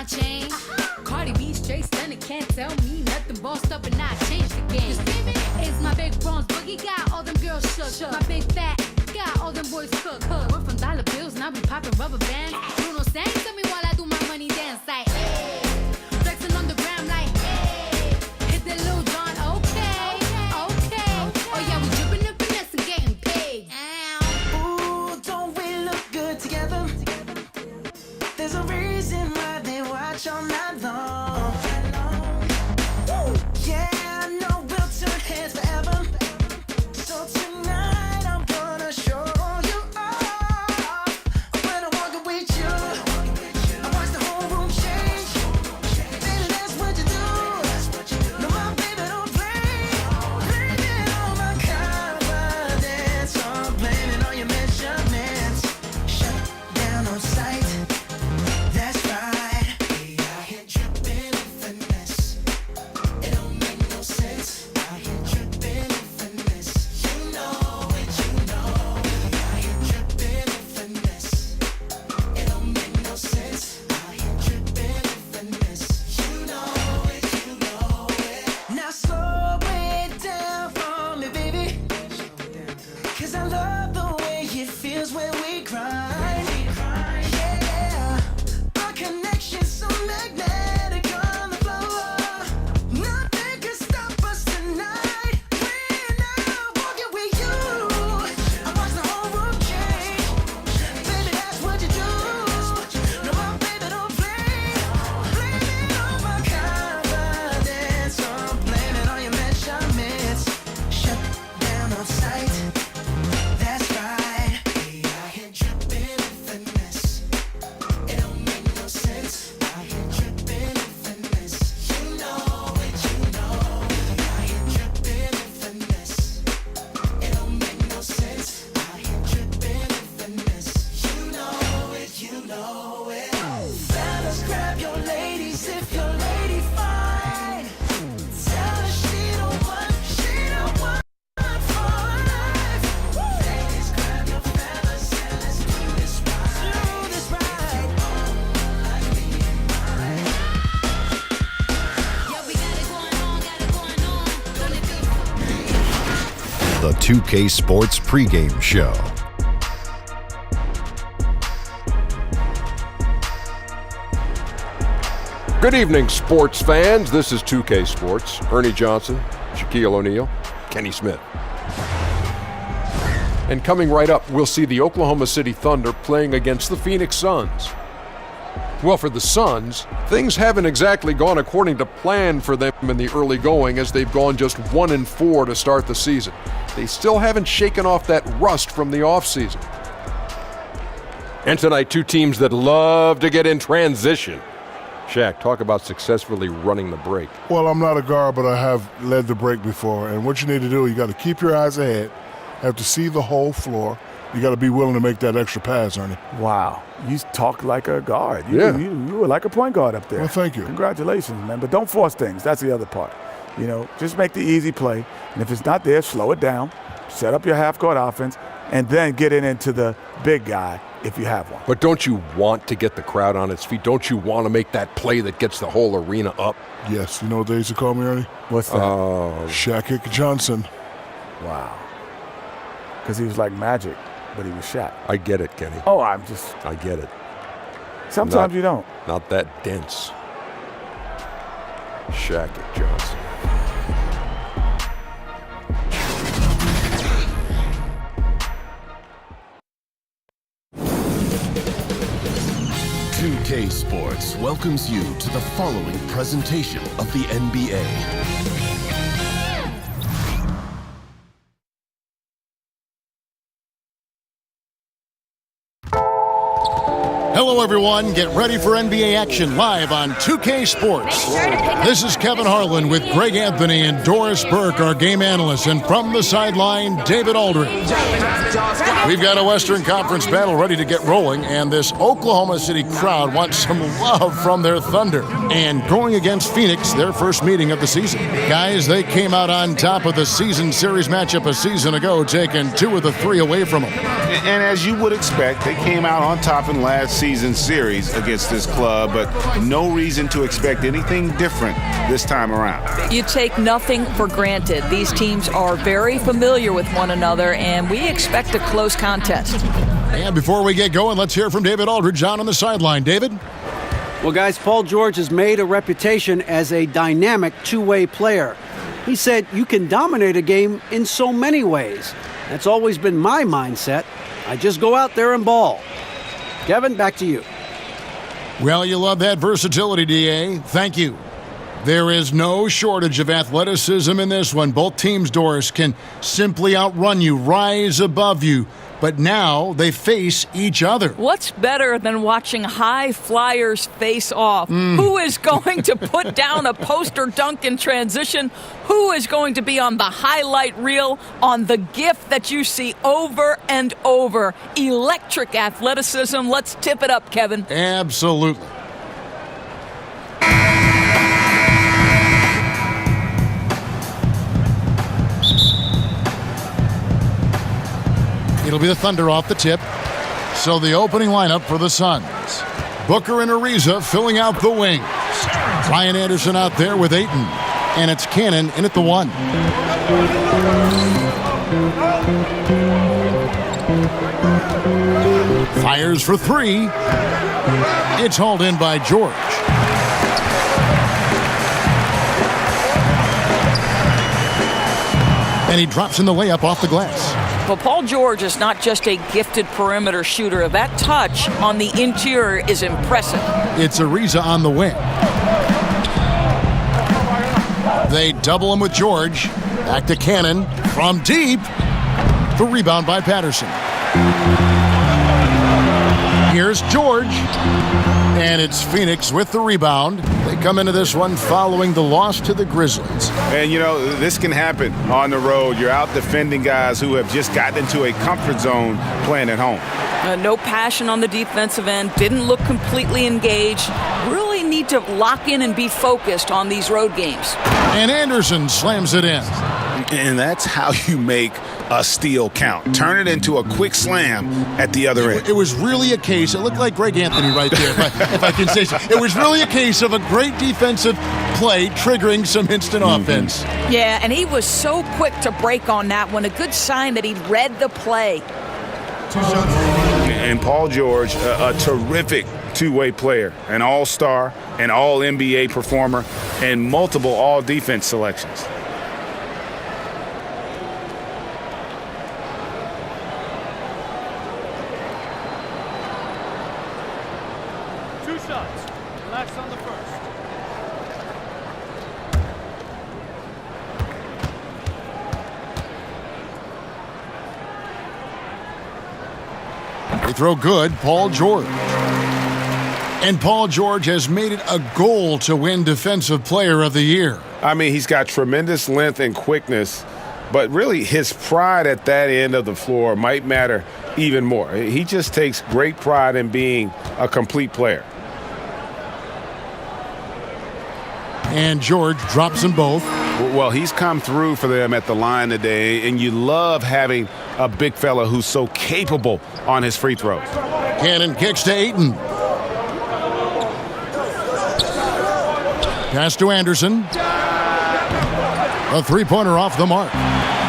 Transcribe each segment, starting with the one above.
chain. Cardi B straight stunning, can't tell me nothing. Bossed up and I changed the game. It's my big bronze boogie, got all them girls shook. My big fat, got all them boys cooked. We're from dollar bills and I be popping rubber bands. Bruno sang to me while I do my money dance like, hey. Flexing on the gram like, hey. Hit that Lil Jon, okay. Oh yeah, we dripping and finesse and getting paid. Ooh, don't we look good together? There's a reason why they watch all night long. Yeah, I know we'll turn heads forever. So tonight I'm gonna show you off. When I walk with you, I watch the whole room change. Baby, that's what you do. No, my baby don't play. Blame it on my confidence. I'm blaming on your measurements. Shut down on sight. That's right. We out here dripping in finesse. It don't make no sense. Out here dripping in finesse. You know it, you know. We out here dripping in finesse. It don't make no sense. Out here dripping in finesse. You know it, you know it. Now slow it down for me, baby. 'Cause I love the way it feels when we grind. Yeah, our connection's so magnetic on the floor. Nothing can stop us tonight. When I'm walking with you, I watch the whole room change. Baby, that's what you do. No, my baby don't play. Blame it on my confidence. I'm blaming on your measurements. Shut down on sight. That's right. We out here dripping in finesse. It don't make no sense. Out here dripping in finesse. You know it, you know. We out here dripping in finesse. It don't make no sense. Out here dripping in finesse. You know it, you know it. Fellas, grab your ladies if your lady fine. Tell her she don't want for life. Ladies, grab your fellas and let's do this right. Do this right. Like me and mine. Yeah, we got it going on. Gonna do The 2K Sports Pregame Show. Good evening, sports fans. This is 2K Sports. Ernie Johnson, Shaquille O'Neal, Kenny Smith. And coming right up, we'll see the Oklahoma City Thunder playing against the Phoenix Suns. Well, for the Suns, things haven't exactly gone according to plan for them in the early going, as they've gone just 1-4 to start the season. They still haven't shaken off that rust from the offseason. And tonight, two teams that love to get in transition. Shaq, talk about successfully running the break. Well, I'm not a guard, but I have led the break before. And what you need to do, you got to keep your eyes ahead, have to see the whole floor. You got to be willing to make that extra pass, Ernie. Wow. You talk like a guard. Yeah. You were like a point guard up there. Well, thank you. Congratulations, man. But don't force things. That's the other part. You know, just make the easy play. And if it's not there, slow it down. Set up your half-court offense. And then get it into the big guy if you have one. But don't you want to get the crowd on its feet? Don't you want to make that play that gets the whole arena up? Yes. You know what they used to call me, Ernie? What's that? Shaquille Johnson. Wow. Because he was like Magic, but he was Shaq. I get it, Kenny. Oh, I get it. Sometimes you don't. Not that dense. Shaq Johnson. K Sports welcomes you to the following presentation of the NBA. Hello, everyone. Get ready for NBA action live on 2K Sports. This is Kevin Harlan with Greg Anthony and Doris Burke, our game analysts, and from the sideline, David Aldridge. We've got a Western Conference battle ready to get rolling, and this Oklahoma City crowd wants some love from their Thunder. And going against Phoenix, their first meeting of the season. Guys, they came out on top of the season series matchup a season ago, taking 2 of the 3 away from them. And as you would expect, they came out on top in last season postseason series against this club, but no reason to expect anything different this time around. You take nothing for granted. These teams are very familiar with one another, and we expect a close contest. And before we get going, let's hear from David Aldridge on the sideline. David? Well, guys, Paul George has made a reputation as a dynamic two-way player. He said, you can dominate a game in so many ways. That's always been my mindset. I just go out there and ball. Kevin, back to you. Well, you love that versatility, D.A. Thank you. There is no shortage of athleticism in this one. Both teams, Doris, can simply outrun you, rise above you. But now they face each other. What's better than watching high flyers face off? Who is going to put down a poster dunk in transition? Who is going to be on the highlight reel on the GIF that you see over and over? Electric athleticism. Let's tip it up, Kevin. Absolutely. It'll be the Thunder off the tip. So the opening lineup for the Suns. Booker and Ariza filling out the wings. Ryan Anderson out there with Ayton. And it's Cannon in at the 1. Fires for 3. It's hauled in by George. And he drops in the layup off the glass. But Paul George is not just a gifted perimeter shooter. That touch on the interior is impressive. It's Ariza on the wing. They double him with George. Back to Cannon from deep. The rebound by Patterson. Here's George. And it's Phoenix with the rebound. They come into this one following the loss to the Grizzlies. And, you know, this can happen on the road. You're out defending guys who have just gotten into a comfort zone playing at home. No passion on the defensive end. Didn't look completely engaged. Really need to lock in and be focused on these road games. And Anderson slams it in. And that's how you make a steal count. Turn it into a quick slam at the other end. It was really a case, it looked like Greg Anthony right there, if I can say so. It was really a case of a great defensive play triggering some instant offense. Yeah, and he was so quick to break on that one. A good sign that he read the play. And Paul George, a terrific two-way player, an all-star, an all-NBA performer, and multiple all-defense selections. They throw good, Paul George. And Paul George has made it a goal to win Defensive Player of the Year. I mean, he's got tremendous length and quickness, but really his pride at that end of the floor might matter even more. He just takes great pride in being a complete player. And George drops them both. Well, he's come through for them at the line today, and you love having a big fella who's so capable on his free throws. Cannon kicks to Ayton. Pass to Anderson. A three-pointer off the mark.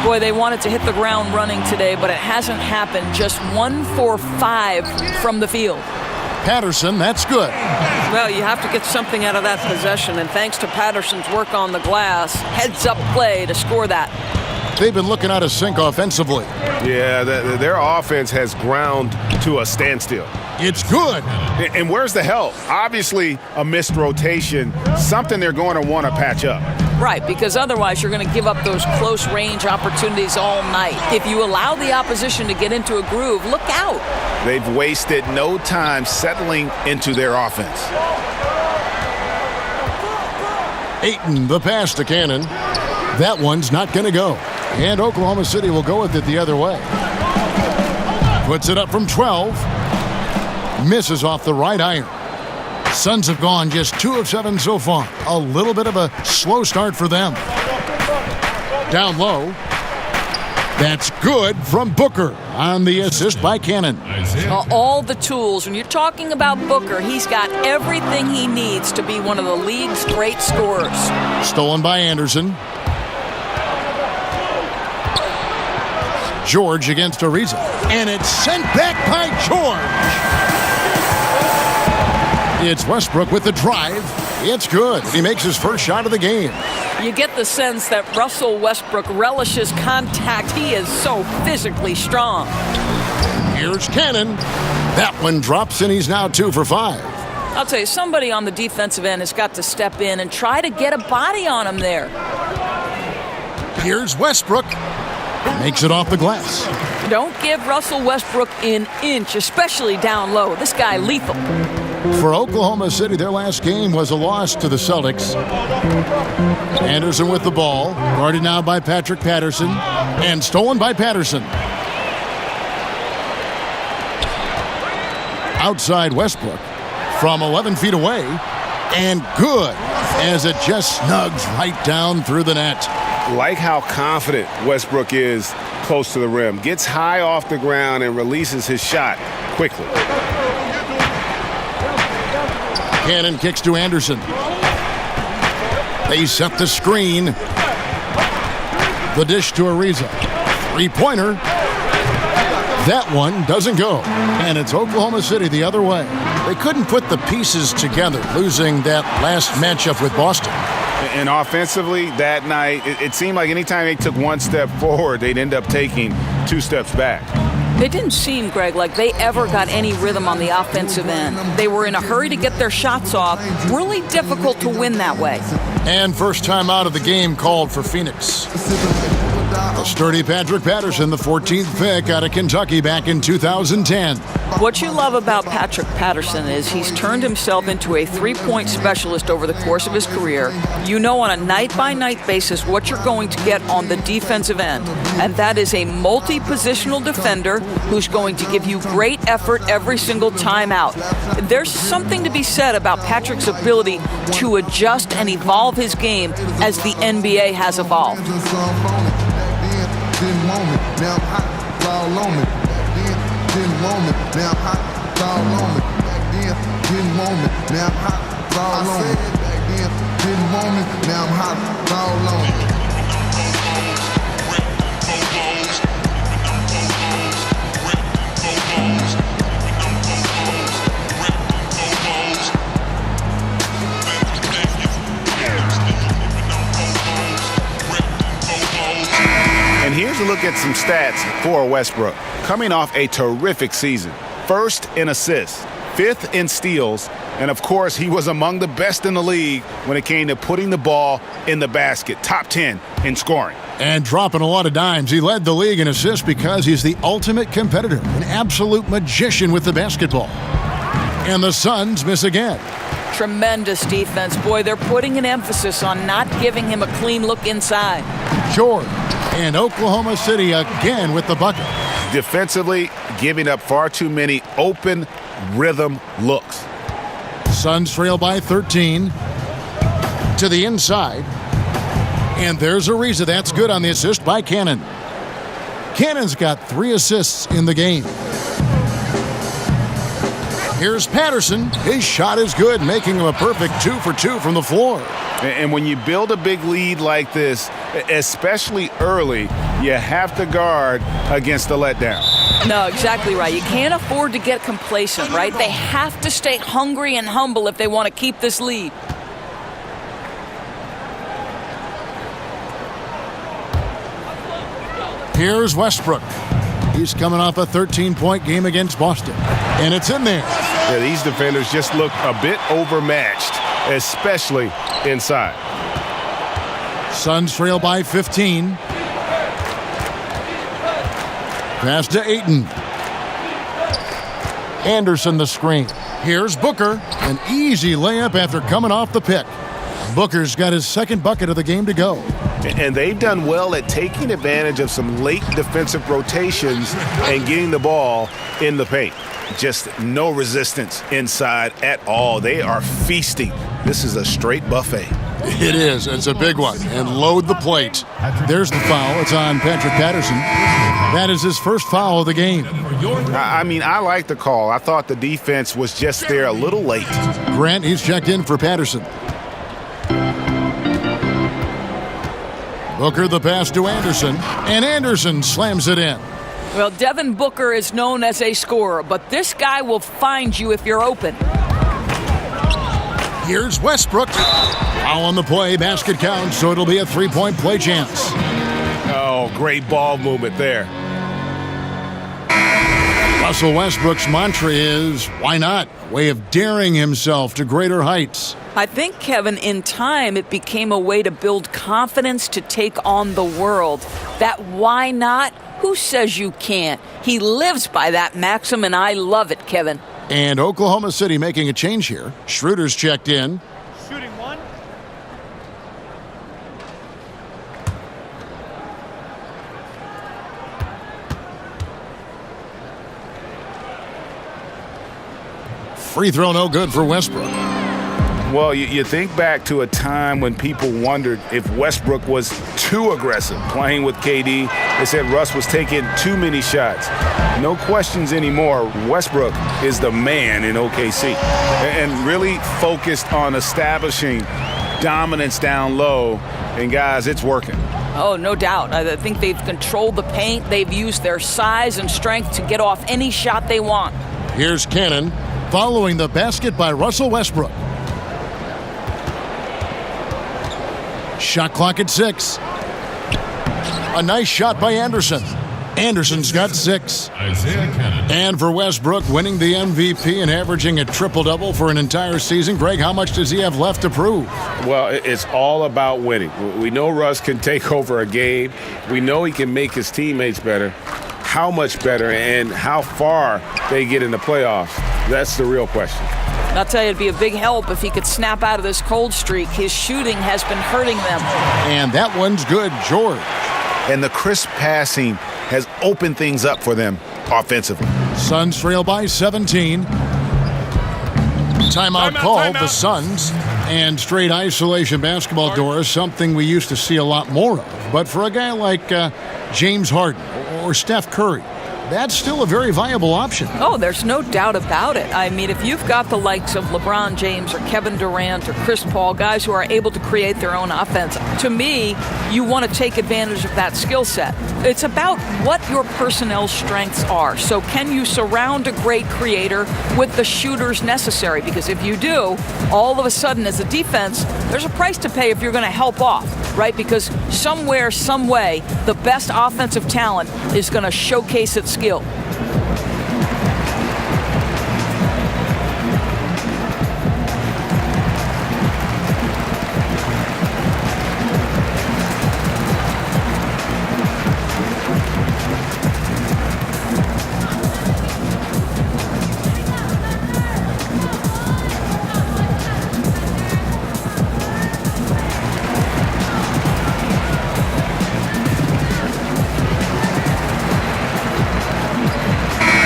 Boy, they wanted to hit the ground running today, but it hasn't happened. Just 1 for 5 from the field. Patterson, that's good. Well, you have to get something out of that possession, and thanks to Patterson's work on the glass, heads-up play to score that. They've been looking out of sync offensively. Yeah, their offense has ground to a standstill. It's good. And where's the help? Obviously, a missed rotation, something they're going to want to patch up. Right, because otherwise you're going to give up those close-range opportunities all night. If you allow the opposition to get into a groove, look out. They've wasted no time settling into their offense. Ayton, the pass to Cannon. That one's not going to go. And Oklahoma City will go with it the other way. Puts it up from 12. Misses off the right iron. Suns have gone just 2 of 7 so far. A little bit of a slow start for them. Down low. That's good from Booker. on the assist by Cannon. All the tools. When you're talking about Booker, he's got everything he needs to be one of the league's great scorers. Stolen by Anderson. George against Ariza. And it's sent back by George. It's Westbrook with the drive. It's good. He makes his first shot of the game. You get the sense that Russell Westbrook relishes contact. He is so physically strong. Here's Cannon. That one drops, and he's now 2 for 5. I'll tell you, somebody on the defensive end has got to step in and try to get a body on him there. Here's Westbrook. Makes it off the glass. Don't give Russell Westbrook an inch, especially down low. This guy lethal. For Oklahoma City, their last game was a loss to the Celtics. Anderson with the ball, guarded now by Patrick Patterson, and stolen by Patterson. Outside Westbrook from 11 feet away, and good as it just snugs right down through the net. Like how confident Westbrook is close to the rim. Gets high off the ground and releases his shot quickly. Cannon kicks to Anderson. They set the screen. The dish to Ariza. Three-pointer. That one doesn't go. And it's Oklahoma City the other way. They couldn't put the pieces together, losing that last matchup with Boston. And offensively, that night, it seemed like anytime they took one step forward, they'd end up taking 2 steps back. It didn't seem, Greg, like they ever got any rhythm on the offensive end. They were in a hurry to get their shots off. Really difficult to win that way. And first time out of the game called for Phoenix. The sturdy Patrick Patterson, the 14th pick out of Kentucky back in 2010. What you love about Patrick Patterson is he's turned himself into a three-point specialist over the course of his career. You know on a night-by-night basis what you're going to get on the defensive end. And that is a multi-positional defender who's going to give you great effort every single time out. There's something to be said about Patrick's ability to adjust and evolve his game as the NBA has evolved. Didn't want me, now I'm hot, all on me. Didn't want me, now I'm hot, all on me. Didn't want me, now I'm hot, all on me. Didn't want me, now I'm hot, all on me. And here's a look at some stats for Westbrook. Coming off a terrific season. 1st in assists, 5th in steals, and of course he was among the best in the league when it came to putting the ball in the basket. Top 10 in scoring. And dropping a lot of dimes. He led the league in assists because he's the ultimate competitor, an absolute magician with the basketball. And the Suns miss again. Tremendous defense. Boy, they're putting an emphasis on not giving him a clean look inside. George. And Oklahoma City again with the bucket. Defensively, giving up far too many open rhythm looks. Suns trail by 13 to the inside. And there's Ariza. That's good on the assist by Cannon. Cannon's got 3 assists in the game. Here's Patterson. His shot is good, making him a perfect 2 for 2 from the floor. And when you build a big lead like this, especially early, you have to guard against the letdown. No, exactly right. You can't afford to get complacent, right? They have to stay hungry and humble if they want to keep this lead. Here's Westbrook. He's coming off a 13-point game against Boston. And it's in there. Yeah, these defenders just look a bit overmatched, especially inside. Suns trail by 15. Pass to Ayton. Anderson the screen. Here's Booker. An easy layup after coming off the pick. Booker's got his 2nd bucket of the game to go. And they've done well at taking advantage of some late defensive rotations and getting the ball in the paint. just no resistance inside at all. They are feasting. This is a straight buffet. It is. It's a big one. And load the plate. There's the foul. It's on Patrick Patterson. That is his first foul of the game. I mean, I like the call. I thought the defense was just there a little late. Grant, he's checked in for Patterson. Booker the pass to Anderson, and Anderson slams it in. Well, Devin Booker is known as a scorer, but this guy will find you if you're open. Here's Westbrook. Foul on the play, basket counts, so it'll be a three-point play chance. Oh, great ball movement there. Russell Westbrook's mantra is, why not? A way of daring himself to greater heights. I think, Kevin, in time, it became a way to build confidence to take on the world. That why not? Who says you can't? He lives by that maxim, and I love it, Kevin. And Oklahoma City making a change here. Schroeder's checked in. Shooting one. Free throw no good for Westbrook. Well, you think back to a time when people wondered if Westbrook was too aggressive playing with KD. They said Russ was taking too many shots. No questions anymore. Westbrook is the man in OKC and really focused on establishing dominance down low. And, guys, it's working. Oh, no doubt. I think they've controlled the paint. They've used their size and strength to get off any shot they want. Here's Cannon following the basket by Russell Westbrook. Shot clock at 6. A nice shot by Anderson. Anderson's got 6. And for Westbrook, winning the MVP and averaging a triple-double for an entire season. Greg, how much does he have left to prove? Well, it's all about winning. We know Russ can take over a game. We know he can make his teammates better. How much better and how far they get in the playoffs, that's the real question. I'll tell you, it'd be a big help if he could snap out of this cold streak. His shooting has been hurting them. And that one's good, George. And the crisp passing has opened things up for them offensively. Suns trail by 17. Timeout called, the Suns. And straight isolation basketball, Doris, something we used to see a lot more of. But for a guy like James Harden or Steph Curry, that's still a very viable option. Oh, there's no doubt about it. I mean, if you've got the likes of LeBron James or Kevin Durant or Chris Paul, guys who are able to create their own offense, to me, you want to take advantage of that skill set. It's about what your personnel strengths are. So can you surround a great creator with the shooters necessary? Because if you do, all of a sudden as a defense, there's a price to pay if you're going to help off, right? Because somewhere, some way, the best offensive talent is going to showcase its skill.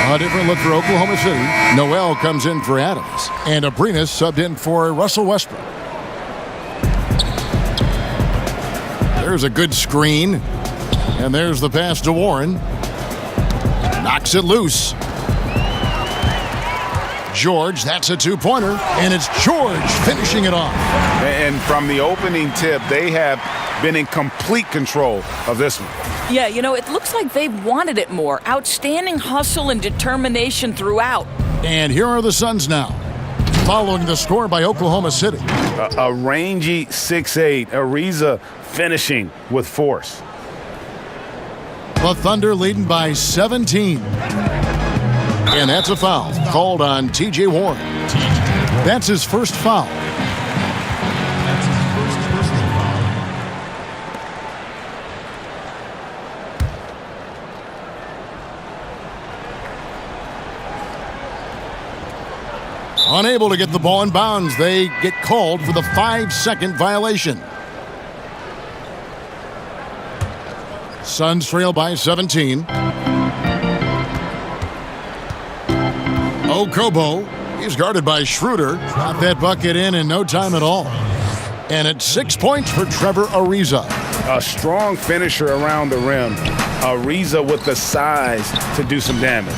A different look for Oklahoma City. Noel comes in for Adams. And Abrinas subbed in for Russell Westbrook. There's a good screen. And there's the pass to Warren. Knocks it loose. George, that's a two-pointer. And it's George finishing it off. And from the opening tip, they have been in complete control of this one. Yeah, you know, it looks like they've wanted it more. Outstanding hustle and determination throughout. And here are the Suns now, following the score by Oklahoma City. A rangy 6'8", Ariza finishing with force. The Thunder leading by 17. And that's a foul called on T.J. Warren. That's his first foul. Unable to get the ball in bounds, they get called for the 5-second violation. Suns trail by 17. Okobo, he's guarded by Schroeder. Got that bucket in no time at all. And it's 6 points for Trevor Ariza. A strong finisher around the rim. Ariza with the size to do some damage.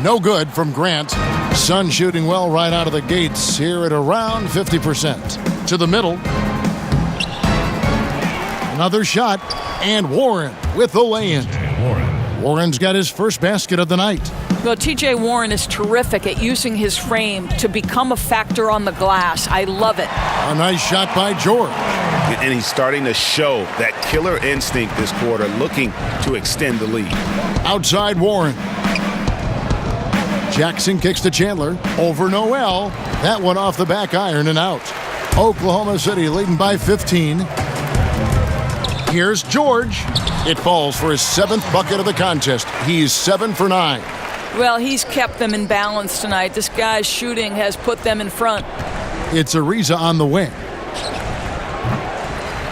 No good from Grant. Suns shooting well right out of the gates here at around 50%. To the middle. Another shot. And Warren with the lay-in. Warren's got his first basket of the night. Well, T.J. Warren is terrific at using his frame to become a factor on the glass. I love it. A nice shot by George. And he's starting to show that killer instinct this quarter, looking to extend the lead. Outside Warren. Jackson kicks to Chandler. Over Noel. That one off the back iron and out. Oklahoma City leading by 15. Here's George. It falls for his 7th bucket of the contest. He's 7 for 9. Well, he's kept them in balance tonight. This guy's shooting has put them in front. It's Ariza on the wing.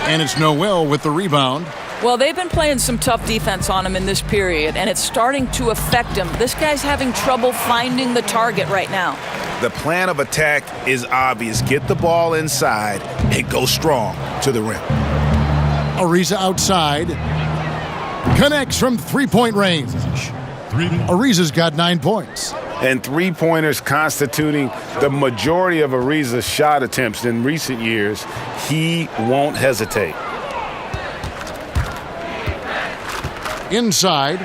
And it's Noel with the rebound. Well, they've been playing some tough defense on him in this period, and it's starting to affect him. This guy's having trouble finding the target right now. The plan of attack is obvious. Get the ball inside and go strong to the rim. Ariza outside. Connects from three-point range. Ariza's got 9 points. And three-pointers constituting the majority of Ariza's shot attempts in recent years. He won't hesitate. Inside.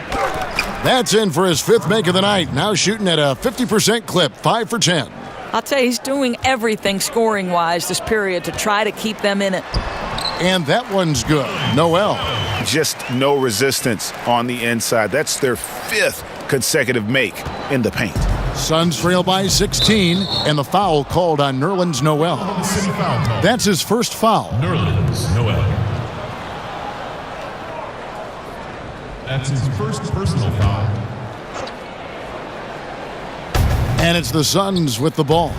That's in for his 5th make of the night. Now shooting at a 50% clip, 5 for 10. I'll tell you, he's doing everything scoring-wise this period to try to keep them in it. And that one's good. Noel. Just no resistance on the inside. That's their 5th consecutive make in the paint. Suns trail by 16, and the foul called on Nerlens Noel. That's his first foul. Nerlens Noel. That's his first personal foul. And it's the Suns with the ball.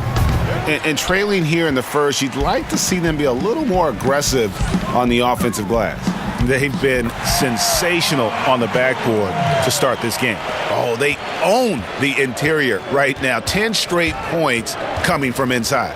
And trailing here in the first, you'd like to see them be a little more aggressive on the offensive glass. They've been sensational on the backboard to start this game. Oh, they own the interior right now. 10 straight points coming from inside.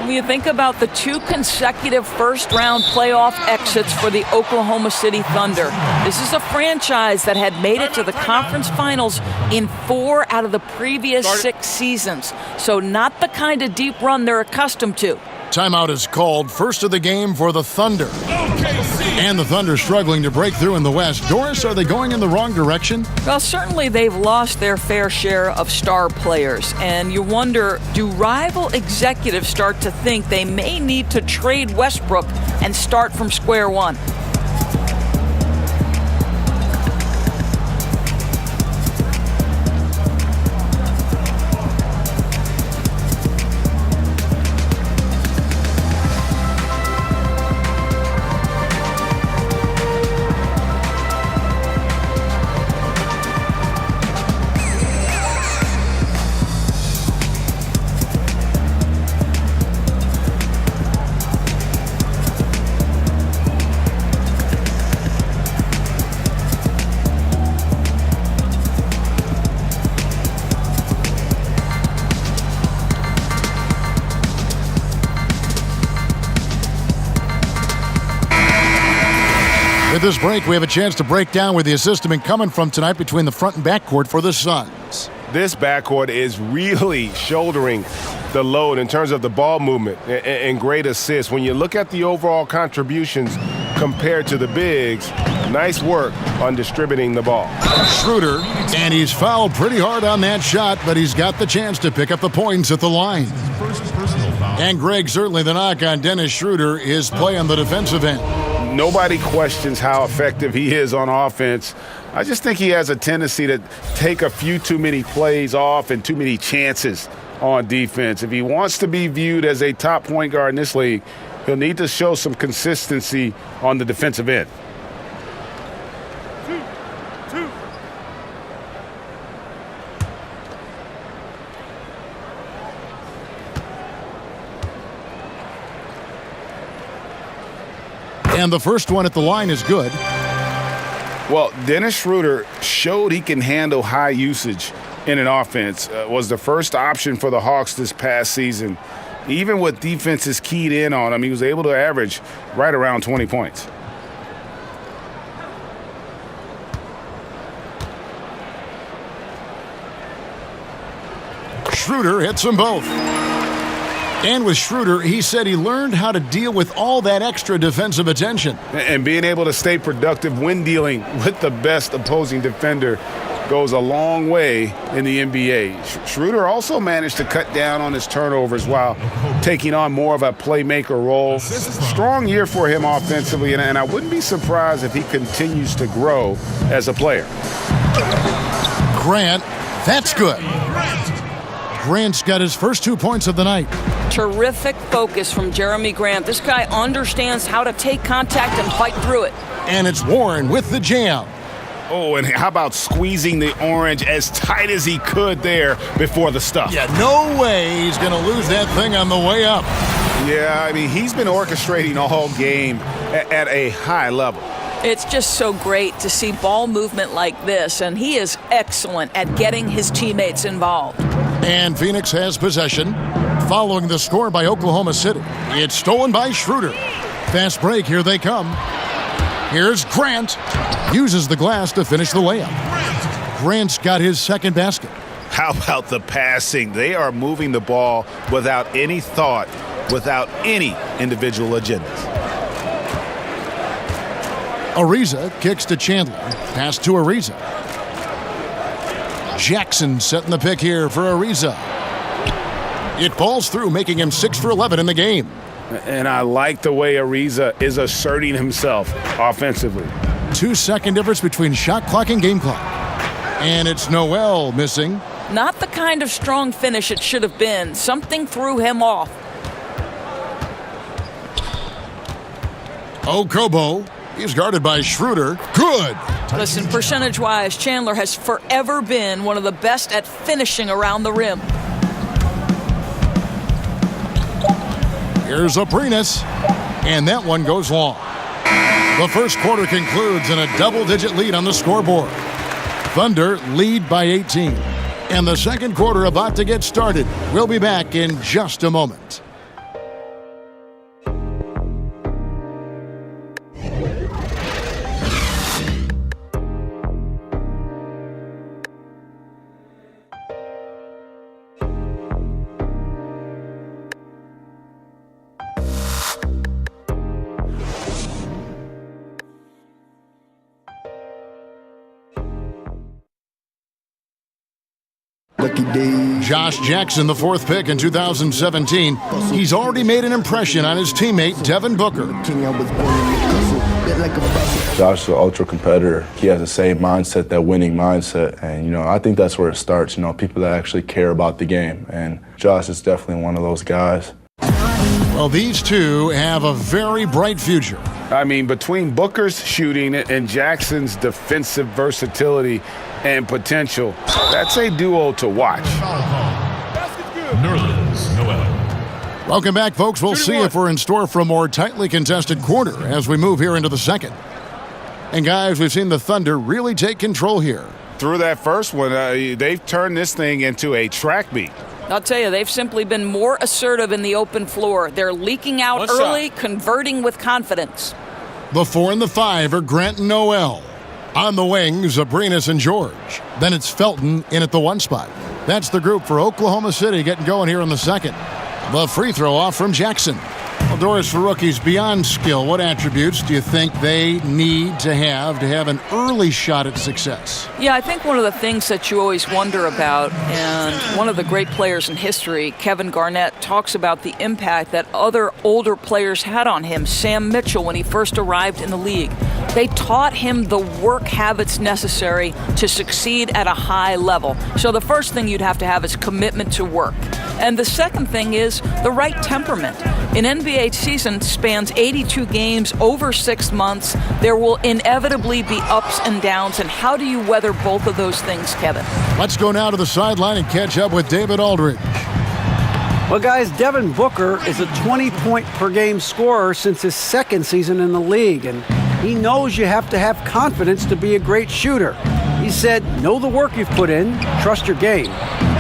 When you think about the 2 consecutive first-round playoff exits for the Oklahoma City Thunder, this is a franchise that had made it to the conference finals in 4 out of the previous 6 seasons. So not the kind of deep run they're accustomed to. Timeout is called. First of the game for the Thunder. And the Thunder struggling to break through in the West. Doris, are they going in the wrong direction? Well, certainly they've lost their fair share of star players. And you wonder, do rival executives start to think they may need to trade Westbrook and start from square one? With this break, we have a chance to break down where the assist has been coming from tonight between the front and backcourt for the Suns. This backcourt is really shouldering the load in terms of the ball movement and great assists. When you look at the overall contributions compared to the bigs, nice work on distributing the ball. Schroeder, and he's fouled pretty hard on that shot, but he's got the chance to pick up the points at the line. And Greg, certainly the knock on Dennis Schroeder is play on the defensive end. Nobody questions how effective he is on offense. I just think he has a tendency to take a few too many plays off and too many chances on defense. If he wants to be viewed as a top point guard in this league, he'll need to show some consistency on the defensive end. And the first one at the line is good. Well, Dennis Schroeder showed he can handle high usage in an offense, was the first option for the Hawks this past season. Even with defenses keyed in on him, he was able to average right around 20 points. Schroeder hits them both. And with Schroeder, he said he learned how to deal with all that extra defensive attention. And being able to stay productive when dealing with the best opposing defender goes a long way in the NBA. Schroeder also managed to cut down on his turnovers while taking on more of a playmaker role. Strong year for him offensively, and I wouldn't be surprised if he continues to grow as a player. Grant, that's good. Grant's got his first 2 points of the night. Terrific focus from Jeremy Grant. This guy understands how to take contact and fight through it. And it's Warren with the jam. Oh, and how about squeezing the orange as tight as he could there before the stuff? Yeah, no way he's going to lose that thing on the way up. Yeah, I mean, he's been orchestrating all game at a high level. It's just so great to see ball movement like this, and he is excellent at getting his teammates involved. And Phoenix has possession following the score by Oklahoma City. It's stolen by Schroeder. Fast break, here they come. Here's Grant. Uses the glass to finish the layup. Grant's got his second basket. How about the passing? They are moving the ball without any thought, without any individual agendas. Ariza kicks to Chandler. Pass to Ariza. Jackson setting the pick here for Ariza. It falls through, making him 6 for 11 in the game. And I like the way Ariza is asserting himself offensively. 2-second difference between shot clock and game clock. And it's Noel missing. Not the kind of strong finish it should have been. Something threw him off. Okobo. He's guarded by Schroeder. Good. Listen, percentage-wise, Chandler has forever been one of the best at finishing around the rim. Here's Aprinas, and that one goes long. The first quarter concludes in a double-digit lead on the scoreboard. Thunder lead by 18. And the second quarter about to get started. We'll be back in just a moment. Josh Jackson, the fourth pick in 2017. He's already made an impression on his teammate, Devin Booker. Josh is an ultra competitor. He has the same mindset, that winning mindset. And, I think that's where it starts, people that actually care about the game. And Josh is definitely one of those guys. Well, these two have a very bright future. I mean, between Booker's shooting and Jackson's defensive versatility and potential, that's a duo to watch. Welcome back, folks. We'll see if we're in store for a more tightly contested quarter as we move here into the second. And, guys, we've seen the Thunder really take control here. Through that first one, they've turned this thing into a track meet. I'll tell you, they've simply been more assertive in the open floor. They're leaking out early, converting with confidence. The 4 and the 5 are Grant and Noel. On the wings, Abrinas and George. Then it's Felton in at the 1 spot. That's the group for Oklahoma City getting going here in the second. The free throw off from Jackson. Well, Doris, for rookies, beyond skill, what attributes do you think they need to have an early shot at success? Yeah, I think one of the things that you always wonder about, and one of the great players in history, Kevin Garnett, talks about the impact that other older players had on him. Sam Mitchell, when he first arrived in the league, they taught him the work habits necessary to succeed at a high level. So the first thing you'd have to have is commitment to work. And the second thing is the right temperament. An NBA season spans 82 games over 6 months. There will inevitably be ups and downs. And how do you weather both of those things, Kevin? Let's go now to the sideline and catch up with David Aldridge. Well, guys, Devin Booker is a 20-point-per-game scorer since his second season in the league. And he knows you have to have confidence to be a great shooter. He He said, know the work you've put in, trust your game.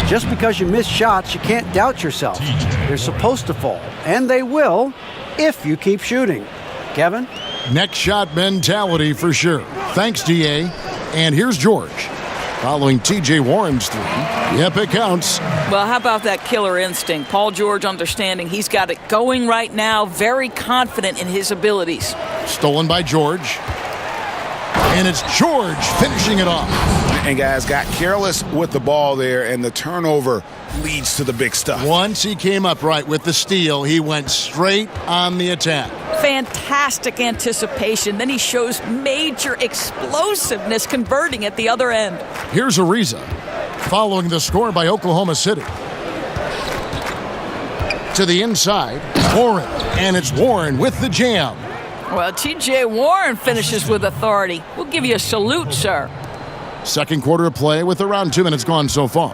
Just because you miss shots, you can't doubt yourself. They're supposed to fall, and they will if you keep shooting. Kevin? Next shot mentality for sure. Thanks, DA. And here's George. Following TJ Warren's three. Yep, it counts. Well, how about that killer instinct? Paul George understanding he's got it going right now, very confident in his abilities. Stolen by George. And it's George finishing it off. And guys got careless with the ball there, and the turnover leads to the big stuff. Once he came up right with the steal, he went straight on the attack. Fantastic anticipation. Then he shows major explosiveness converting at the other end. Here's Ariza following the score by Oklahoma City. To the inside, Warren, and it's Warren with the jam. Well, T.J. Warren finishes with authority. We'll give you a salute, sir. Second quarter of play with around 2 minutes gone so far.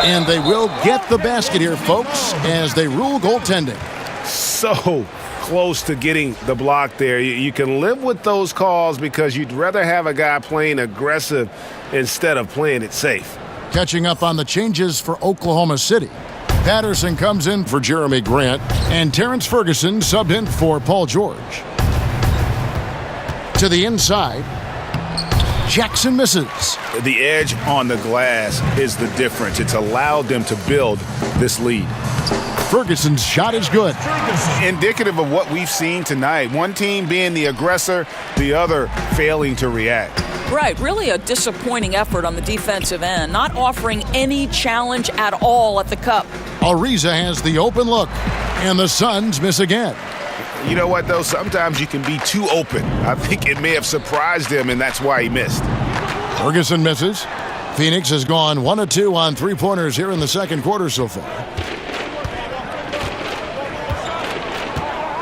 And they will get the basket here, folks, as they rule goaltending. So close to getting the block there. You can live with those calls because you'd rather have a guy playing aggressive instead of playing it safe. Catching up on the changes for Oklahoma City. Patterson comes in for Jeremy Grant, and Terrence Ferguson subbed in for Paul George. To the inside, Jackson misses. The edge on the glass is the difference. It's allowed them to build this lead. Ferguson's shot is good. Indicative of what we've seen tonight. One team being the aggressor, the other failing to react. Right, really a disappointing effort on the defensive end, not offering any challenge at all at the cup. Ariza has the open look, and the Suns miss again. You know what, though? Sometimes you can be too open. I think it may have surprised him, and that's why he missed. Ferguson misses. Phoenix has gone 1 of 2 on three-pointers here in the second quarter so far.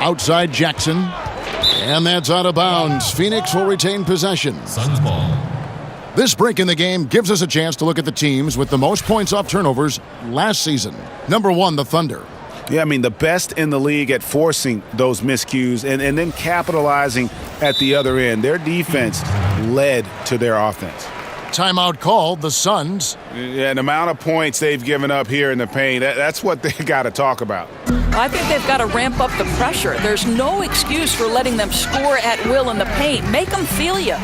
Outside Jackson. And that's out of bounds. Phoenix will retain possession. Suns ball. This break in the game gives us a chance to look at the teams with the most points off turnovers last season. Number 1, the Thunder. Yeah, I mean, the best in the league at forcing those miscues and then capitalizing at the other end. Their defense led to their offense. Timeout called, the Suns. Yeah, the amount of points they've given up here in the paint, that's what they got to talk about. I think they've got to ramp up the pressure. There's no excuse for letting them score at will in the paint. Make them feel you.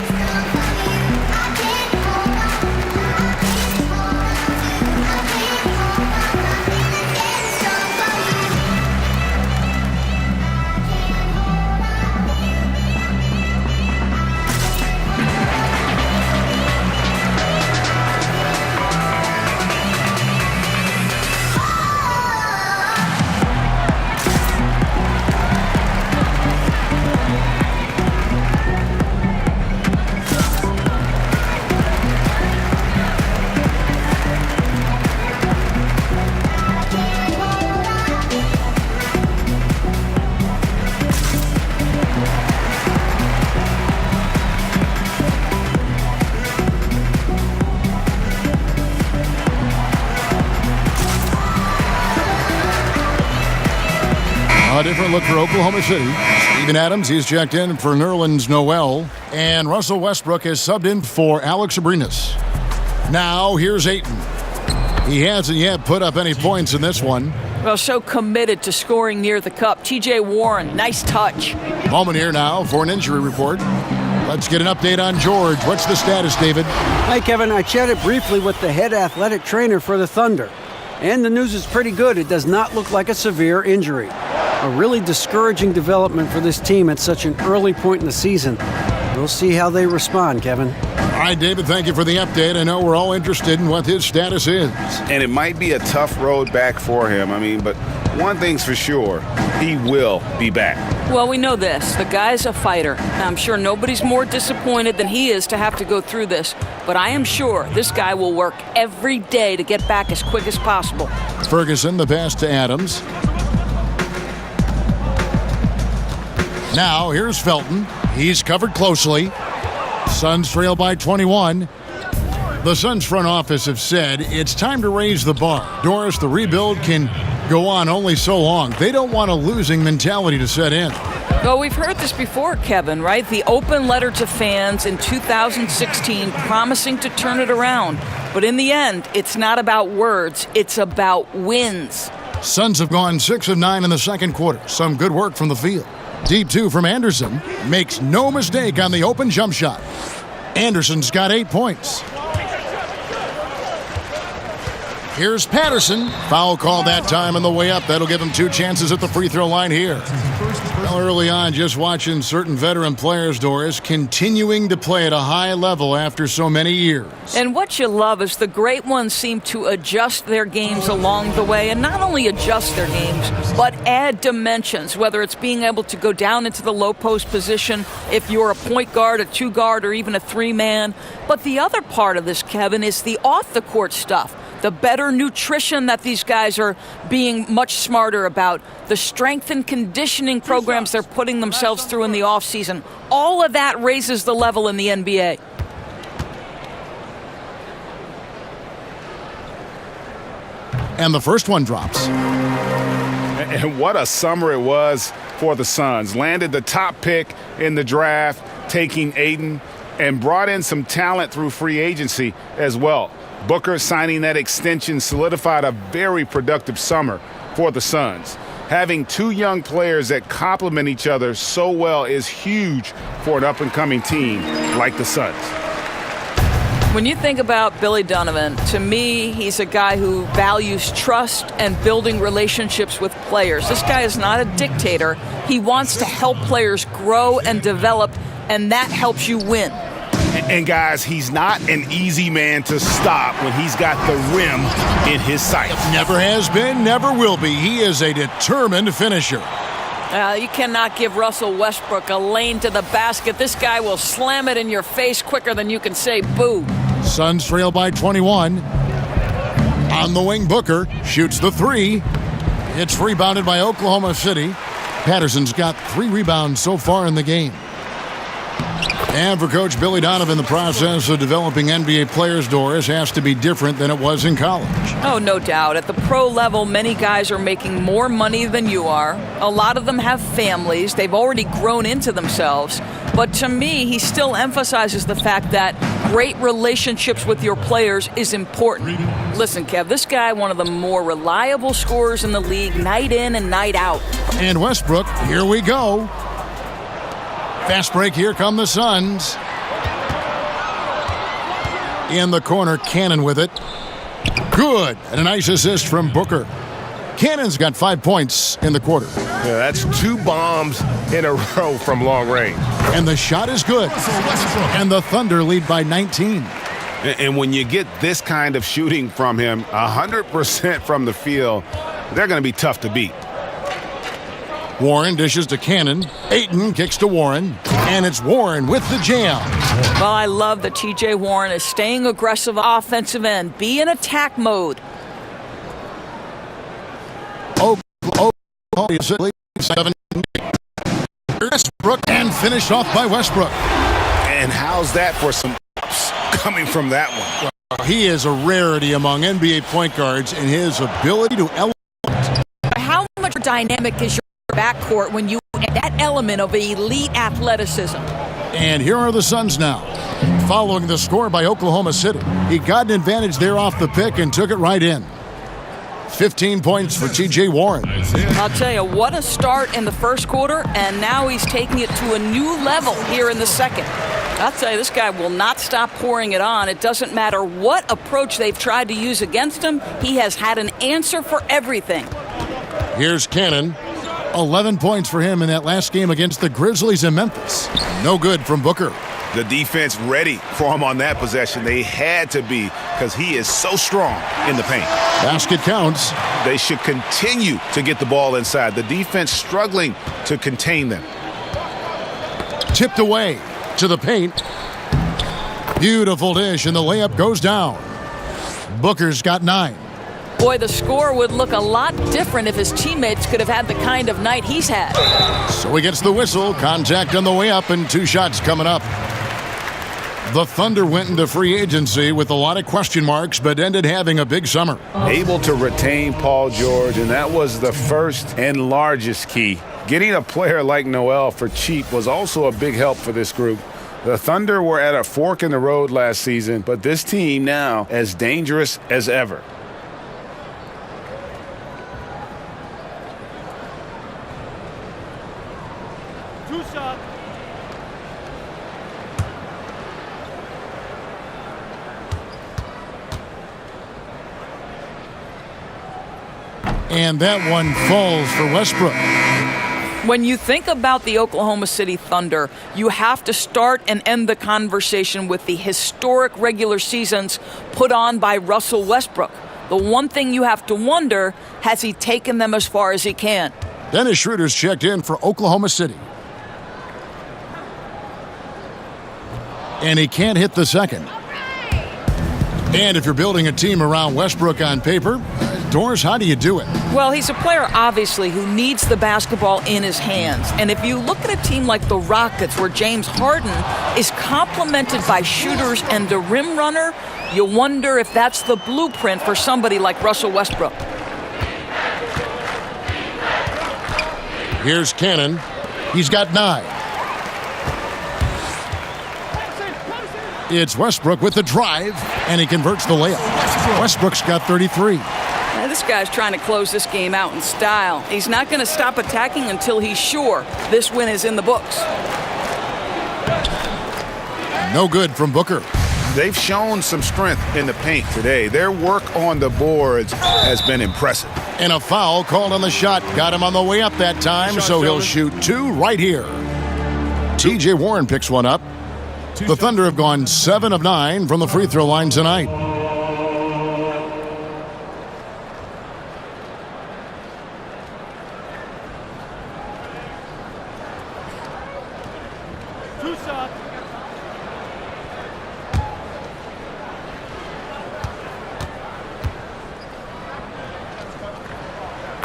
A different look for Oklahoma City. Steven Adams, he's checked in for Nerlens Noel. And Russell Westbrook has subbed in for Alex Abrinas. Now, here's Ayton. He hasn't yet put up any points in this one. Well, so committed to scoring near the cup. T.J. Warren, nice touch. Moment here now for an injury report. Let's get an update on George. What's the status, David? Hi, Kevin. I chatted briefly with the head athletic trainer for the Thunder. And the news is pretty good. It does not look like a severe injury. A really discouraging development for this team at such an early point in the season. We'll see how they respond, Kevin. All right, David, thank you for the update. I know we're all interested in what his status is. And it might be a tough road back for him. I mean, but one thing's for sure, he will be back. Well, we know this. The guy's a fighter. I'm sure nobody's more disappointed than he is to have to go through this. But I am sure this guy will work every day to get back as quick as possible. Ferguson, the pass to Adams. Now, here's Felton. He's covered closely. Suns trail by 21. The Suns front office have said it's time to raise the bar. Doris, the rebuild can go on only so long. They don't want a losing mentality to set in. Well, we've heard this before, Kevin, right? The open letter to fans in 2016 promising to turn it around. But in the end, it's not about words, it's about wins. Suns have gone 6 of 9 in the second quarter. Some good work from the field. Deep 2 from Anderson. Makes no mistake on the open jump shot. Anderson's got 8 points. Here's Patterson. Foul call that time on the way up. That'll give him 2 chances at the free throw line here. Well, early on, just watching certain veteran players, Doris, continuing to play at a high level after so many years. And what you love is the great ones seem to adjust their games along the way, and not only adjust their games, but add dimensions, whether it's being able to go down into the low post position if you're a point guard, a 2 guard, or even a 3-man. But the other part of this, Kevin, is the off-the-court stuff. The better nutrition that these guys are being much smarter about, the strength and conditioning programs they're putting themselves through in the offseason. All of that raises the level in the NBA. And the first one drops. And what a summer it was for the Suns. Landed the top pick in the draft, taking Ayton, and brought in some talent through free agency as well. Booker signing that extension solidified a very productive summer for the Suns. Having 2 young players that complement each other so well is huge for an up-and-coming team like the Suns. When you think about Billy Donovan, to me, he's a guy who values trust and building relationships with players. This guy is not a dictator. He wants to help players grow and develop, and that helps you win. And guys, he's not an easy man to stop when he's got the rim in his sights. Never has been, never will be. He is a determined finisher. You cannot give Russell Westbrook a lane to the basket. This guy will slam it in your face quicker than you can say boo. Suns trail by 21. On the wing, Booker shoots the 3. It's rebounded by Oklahoma City. Patterson's got 3 rebounds so far in the game. And for Coach Billy Donovan, the process of developing NBA players, Doris, has to be different than it was in college. Oh, no doubt. At the pro level, many guys are making more money than you are. A lot of them have families. They've already grown into themselves. But to me, he still emphasizes the fact that great relationships with your players is important. Listen, Kev, this guy, one of the more reliable scorers in the league, night in and night out. And Westbrook, here we go. Fast break, here come the Suns. In the corner, Cannon with it. Good, and a nice assist from Booker. Cannon's got 5 points in the quarter. Yeah, that's 2 bombs in a row from long range. And the shot is good. And the Thunder lead by 19. And when you get this kind of shooting from him, 100% from the field, they're going to be tough to beat. Warren dishes to Cannon. Ayton kicks to Warren. And it's Warren with the jam. Well, I love that T.J. Warren is staying aggressive offensive end. Be in attack mode. Westbrook and finished off by Westbrook. And how's that for some ups coming from that one? He is a rarity among NBA point guards in his ability to elevate. How much dynamic is your backcourt when you add that element of elite athleticism? And here are the Suns now. Following the score by Oklahoma City. He got an advantage there off the pick and took it right in. 15 points for T.J. Warren. I'll tell you, what a start in the first quarter, and now he's taking it to a new level here in the second. I'll tell you, this guy will not stop pouring it on. It doesn't matter what approach they've tried to use against him. He has had an answer for everything. Here's Cannon. 11 points for him in that last game against the Grizzlies in Memphis. No good from Booker. The defense ready for him on that possession. They had to be because he is so strong in the paint. Basket counts. They should continue to get the ball inside. The defense struggling to contain them. Tipped away to the paint. Beautiful dish, and the layup goes down. Booker's got 9. Boy, the score would look a lot different if his teammates could have had the kind of night he's had. So he gets the whistle. Contact on the way up, and 2 shots coming up. The Thunder went into free agency with a lot of question marks, but ended having a big summer. Able to retain Paul George, and that was the first and largest key. Getting a player like Noel for cheap was also a big help for this group. The Thunder were at a fork in the road last season, but this team now as dangerous as ever. And that one falls for Westbrook. When you think about the Oklahoma City Thunder, you have to start and end the conversation with the historic regular seasons put on by Russell Westbrook. The one thing you have to wonder, has he taken them as far as he can? Dennis Schroeder's checked in for Oklahoma City. And he can't hit the second. And if you're building a team around Westbrook on paper, Doris, how do you do it? Well, he's a player, obviously, who needs the basketball in his hands. And if you look at a team like the Rockets, where James Harden is complemented by shooters and a rim runner, you wonder if that's the blueprint for somebody like Russell Westbrook. Here's Cannon. He's got 9. It's Westbrook with the drive, and he converts the layup. Westbrook's got 33. Now, this guy's trying to close this game out in style. He's not going to stop attacking until he's sure this win is in the books. No good from Booker. They've shown some strength in the paint today. Their work on the boards has been impressive. And a foul called on the shot. Got him on the way up that time, so he'll shoot 2 right here. T.J. Warren picks one up. The Thunder have gone 7 of 9 from the free throw line tonight.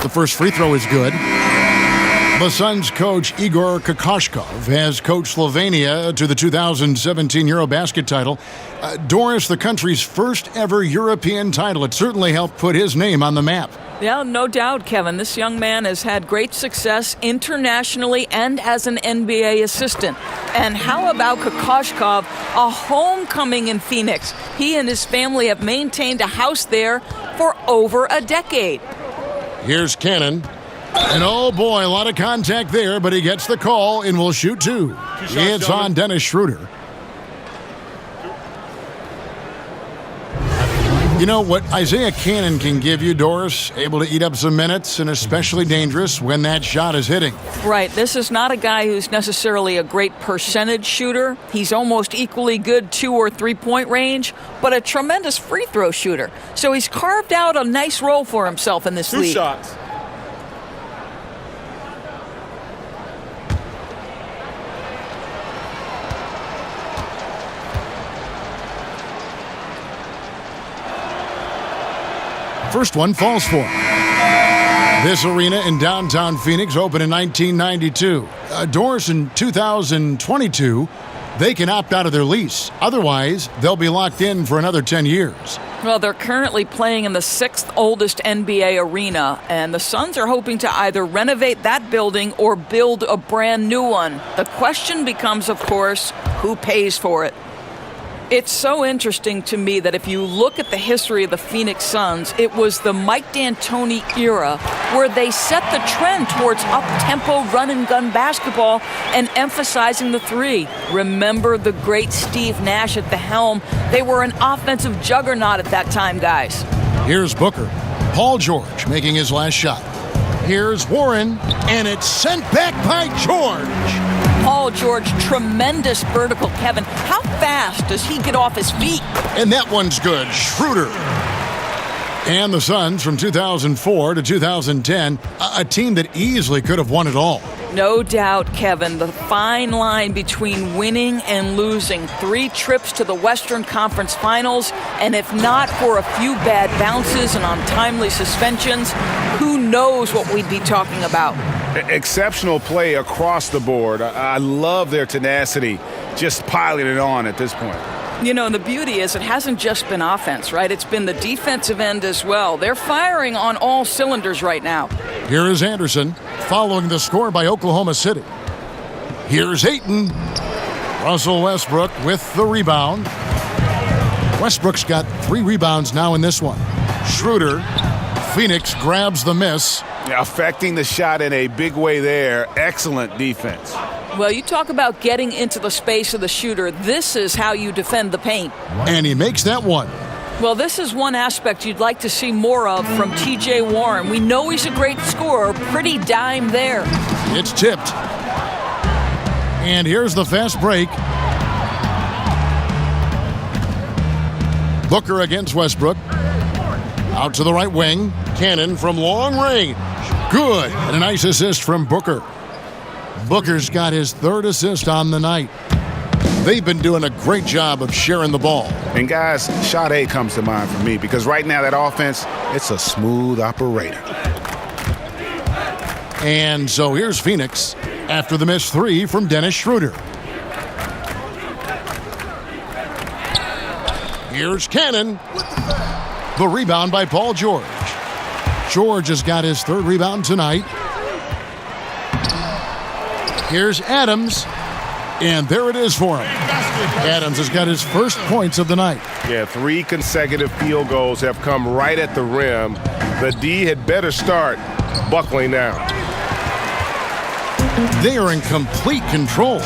The first free throw is good. The Suns coach Igor Kokoshkov has coached Slovenia to the 2017 Eurobasket title. Doris, the country's first ever European title. It certainly helped put his name on the map. Yeah, no doubt, Kevin. This young man has had great success internationally and as an NBA assistant. And how about Kokoshkov, a homecoming in Phoenix? He and his family have maintained a house there for over a decade. Here's Cannon. And oh boy, a lot of contact there, but he gets the call and will shoot 2. It's on Dennis Schroeder. You know what Isaiah Cannon can give you, Doris? Able to eat up some minutes and especially dangerous when that shot is hitting. Right. This is not a guy who's necessarily a great percentage shooter. He's almost equally good 2 or 3 point range, but a tremendous free throw shooter. So he's carved out a nice role for himself in this league. 2 shots. First one falls for him. This arena in downtown Phoenix opened in 1992. Doris, in 2022, they can opt out of their lease. Otherwise, they'll be locked in for another 10 years. Well, they're currently playing in the 6th oldest NBA arena, and the Suns are hoping to either renovate that building or build a brand new one. The question becomes, of course, who pays for it? It's so interesting to me that if you look at the history of the Phoenix Suns, it was the Mike D'Antoni era where they set the trend towards up-tempo run-and-gun basketball and emphasizing the 3. Remember the great Steve Nash at the helm. They were an offensive juggernaut at that time, guys. Here's Booker. Paul George making his last shot. Here's Warren, and it's sent back by George. Paul George, tremendous vertical, Kevin. How fast does he get off his feet? And that one's good. Schroeder. And the Suns from 2004 to 2010, a team that easily could have won it all. No doubt, Kevin. The fine line between winning and losing. 3 trips to the Western Conference Finals, and if not for a few bad bounces and untimely suspensions, who knows what we'd be talking about. Exceptional play across the board. I love their tenacity, just piling it on at this point. You know, the beauty is it hasn't just been offense, right? It's been the defensive end as well. They're firing on all cylinders right now. Here is Anderson following the score by Oklahoma City. Here's Ayton. Russell Westbrook with the rebound. Westbrook's got 3 rebounds now in this one. Schroeder, Phoenix grabs the miss. Affecting the shot in a big way there. Excellent defense. Well, you talk about getting into the space of the shooter. This is how you defend the paint. And he makes that one. Well, this is one aspect you'd like to see more of from T.J. Warren. We know he's a great scorer. Pretty dime there. It's tipped. And here's the fast break. Booker against Westbrook. Out to the right wing. Cannon from long range. Good. And a nice assist from Booker. Booker's got his 3rd assist on the night. They've been doing a great job of sharing the ball. And guys, shot A comes to mind for me because right now that offense, it's a smooth operator. And so here's Phoenix after the missed 3 from Dennis Schroeder. Here's Cannon. The rebound by Paul George. George has got his 3rd rebound tonight. Here's Adams. And there it is for him. Adams has got his first points of the night. Yeah, 3 consecutive field goals have come right at the rim. The D had better start buckling now. They are in complete control.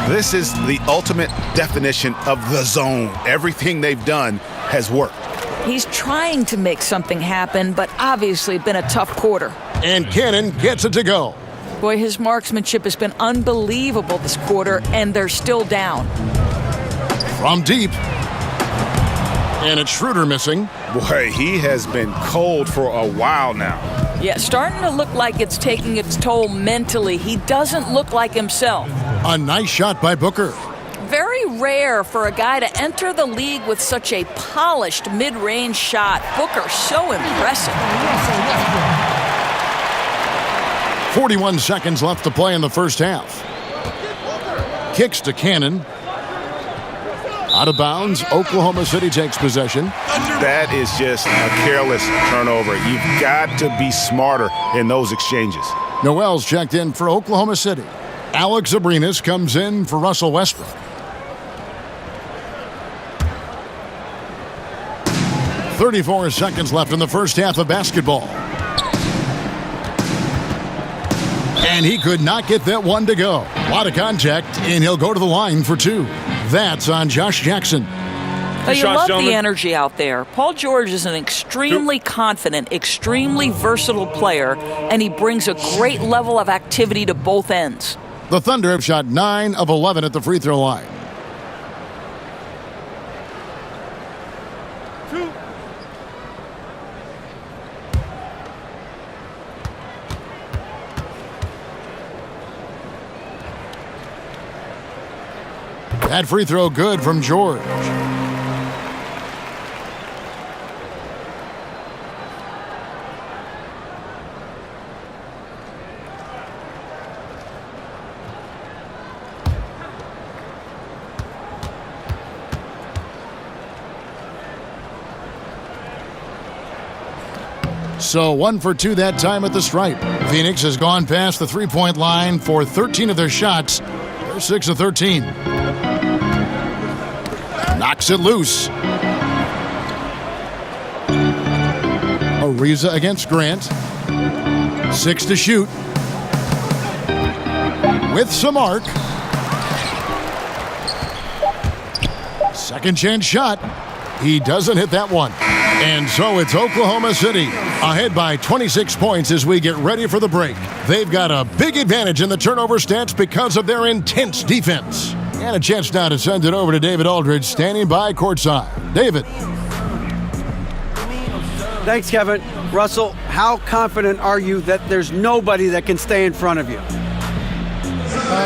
This is the ultimate definition of the zone. Everything they've done has worked. He's trying to make something happen, but obviously been a tough quarter. And Cannon gets it to go. Boy, his marksmanship has been unbelievable this quarter, and they're still down. From deep. And it's Schroeder missing. Boy, he has been cold for a while now. Yeah, starting to look like it's taking its toll mentally. He doesn't look like himself. A nice shot by Booker. Very rare for a guy to enter the league with such a polished mid-range shot. Booker, so impressive. 41 seconds left to play in the first half. Kicks to Cannon. Out of bounds, Oklahoma City takes possession. That is just a careless turnover. You've got to be smarter in those exchanges. Noel's checked in for Oklahoma City. Alex Abrinas comes in for Russell Westbrook. 34 seconds left in the first half of basketball. And he could not get that one to go. A lot of contact, and he'll go to the line for 2. That's on Josh Jackson. But you love the energy out there. Paul George is an extremely confident, extremely versatile player, and he brings a great level of activity to both ends. The Thunder have shot 9 of 11 at the free throw line. That free throw good from George. So 1 for 2 that time at the stripe. Phoenix has gone past the three-point line for 13 of their shots. They're 6 of 13. Knocks it loose. Ariza against Grant. 6 to shoot. With some arc. Second chance shot. He doesn't hit that one. And so it's Oklahoma City ahead by 26 points as we get ready for the break. They've got a big advantage in the turnover stats because of their intense defense. And a chance now to send it over to David Aldridge, standing by courtside. David. Thanks, Kevin. Russell, how confident are you that there's nobody that can stay in front of you?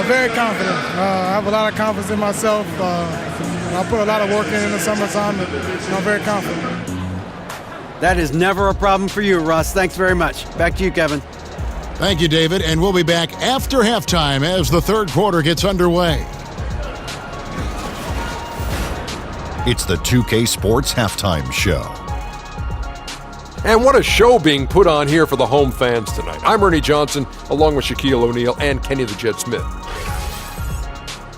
Very confident. I have a lot of confidence in myself. I put a lot of work in the summertime, and I'm very confident. That is never a problem for you, Russ. Thanks very much. Back to you, Kevin. Thank you, David. And we'll be back after halftime as the third quarter gets underway. It's the 2K Sports Halftime Show. And what a show being put on here for the home fans tonight. I'm Ernie Johnson, along with Shaquille O'Neal and Kenny the Jet Smith.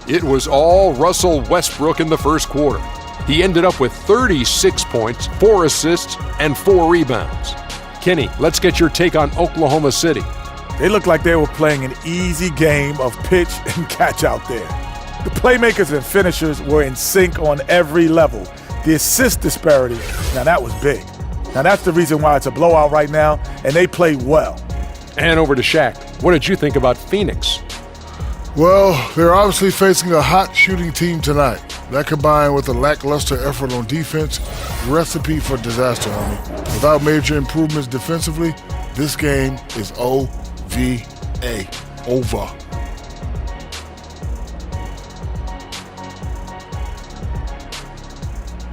It was all Russell Westbrook in the first quarter. He ended up with 36 points, 4 assists, and 4 rebounds. Kenny, let's get your take on Oklahoma City. They looked like they were playing an easy game of pitch and catch out there. The playmakers and finishers were in sync on every level. The assist disparity, now that was big. Now that's the reason why it's a blowout right now, and they played well. And over to Shaq. What did you think about Phoenix? Well, they're obviously facing a hot shooting team tonight. That combined with a lackluster effort on defense, recipe for disaster, homie. Without major improvements defensively, this game is OVA. Over.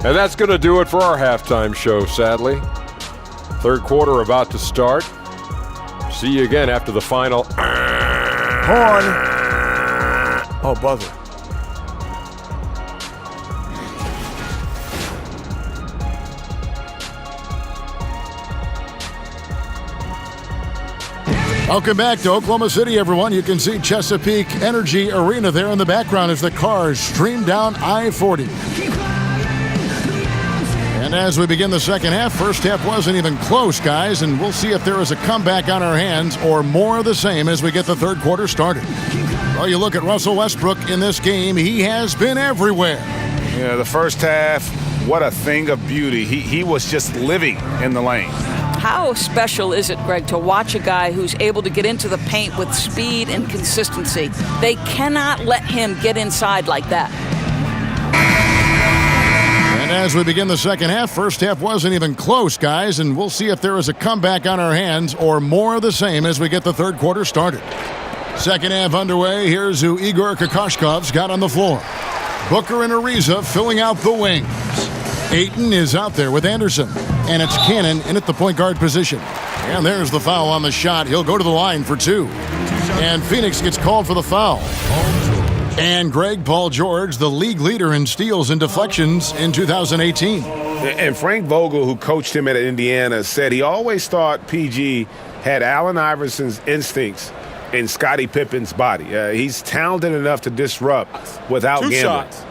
And that's going to do it for our halftime show, sadly. Third quarter about to start. See you again after the final. Horn. Oh, buzzer. Welcome back to Oklahoma City, everyone. You can see Chesapeake Energy Arena there in the background as the cars stream down I-40. And as we begin the second half, first half wasn't even close, guys, and we'll see if there is a comeback on our hands or more of the same as we get the third quarter started. Well, you look at Russell Westbrook in this game, he has been everywhere. Yeah, the first half, what a thing of beauty. He was just living in the lane. How special is it, Greg, to watch a guy who's able to get into the paint with speed and consistency? They cannot let him get inside like that. And as we begin the second half, first half wasn't even close, guys, and we'll see if there is a comeback on our hands or more of the same as we get the third quarter started. Second half underway. Here's who Igor Kokoshkov's got on the floor. Booker and Ariza filling out the wings. Ayton is out there with Anderson. And it's Cannon in at the point guard position. And there's the foul on the shot. He'll go to the line for 2. And Phoenix gets called for the foul. And Greg, Paul George, the league leader in steals and deflections in 2018. And Frank Vogel, who coached him at Indiana, said he always thought PG had Allen Iverson's instincts in Scottie Pippen's body. He's talented enough to disrupt without gambling. 2 shots.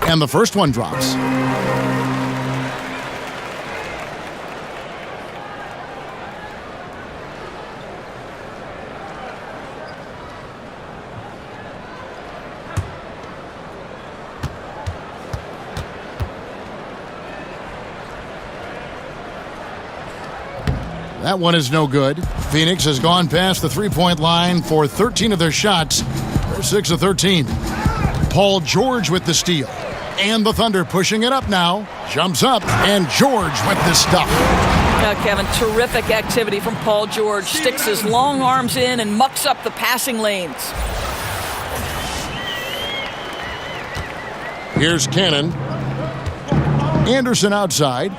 And the first one drops. That one is no good. Phoenix has gone past the three-point line for 13 of their shots. They're 6 of 13. Paul George with the steal. And the Thunder pushing it up now. Jumps up, and George with the stuff. Now, Kevin, terrific activity from Paul George. Sticks his long arms in and mucks up the passing lanes. Here's Cannon. Anderson outside.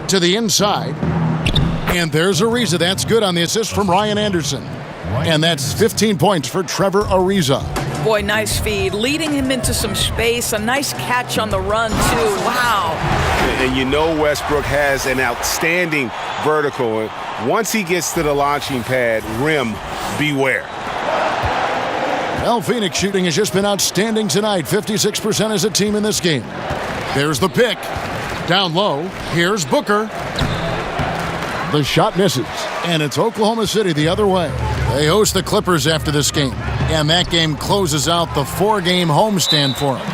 To the inside. And there's Ariza. That's good on the assist from Ryan Anderson. And that's 15 points for Trevor Ariza. Boy, nice feed. Leading him into some space. A nice catch on the run, too. Wow. And you know Westbrook has an outstanding vertical. Once he gets to the launching pad, rim, beware. Well, Phoenix shooting has just been outstanding tonight. 56% as a team in this game. There's the pick. Down low. Here's Booker. The shot misses. And it's Oklahoma City the other way. They host the Clippers after this game. And that game closes out the 4-game homestand for them.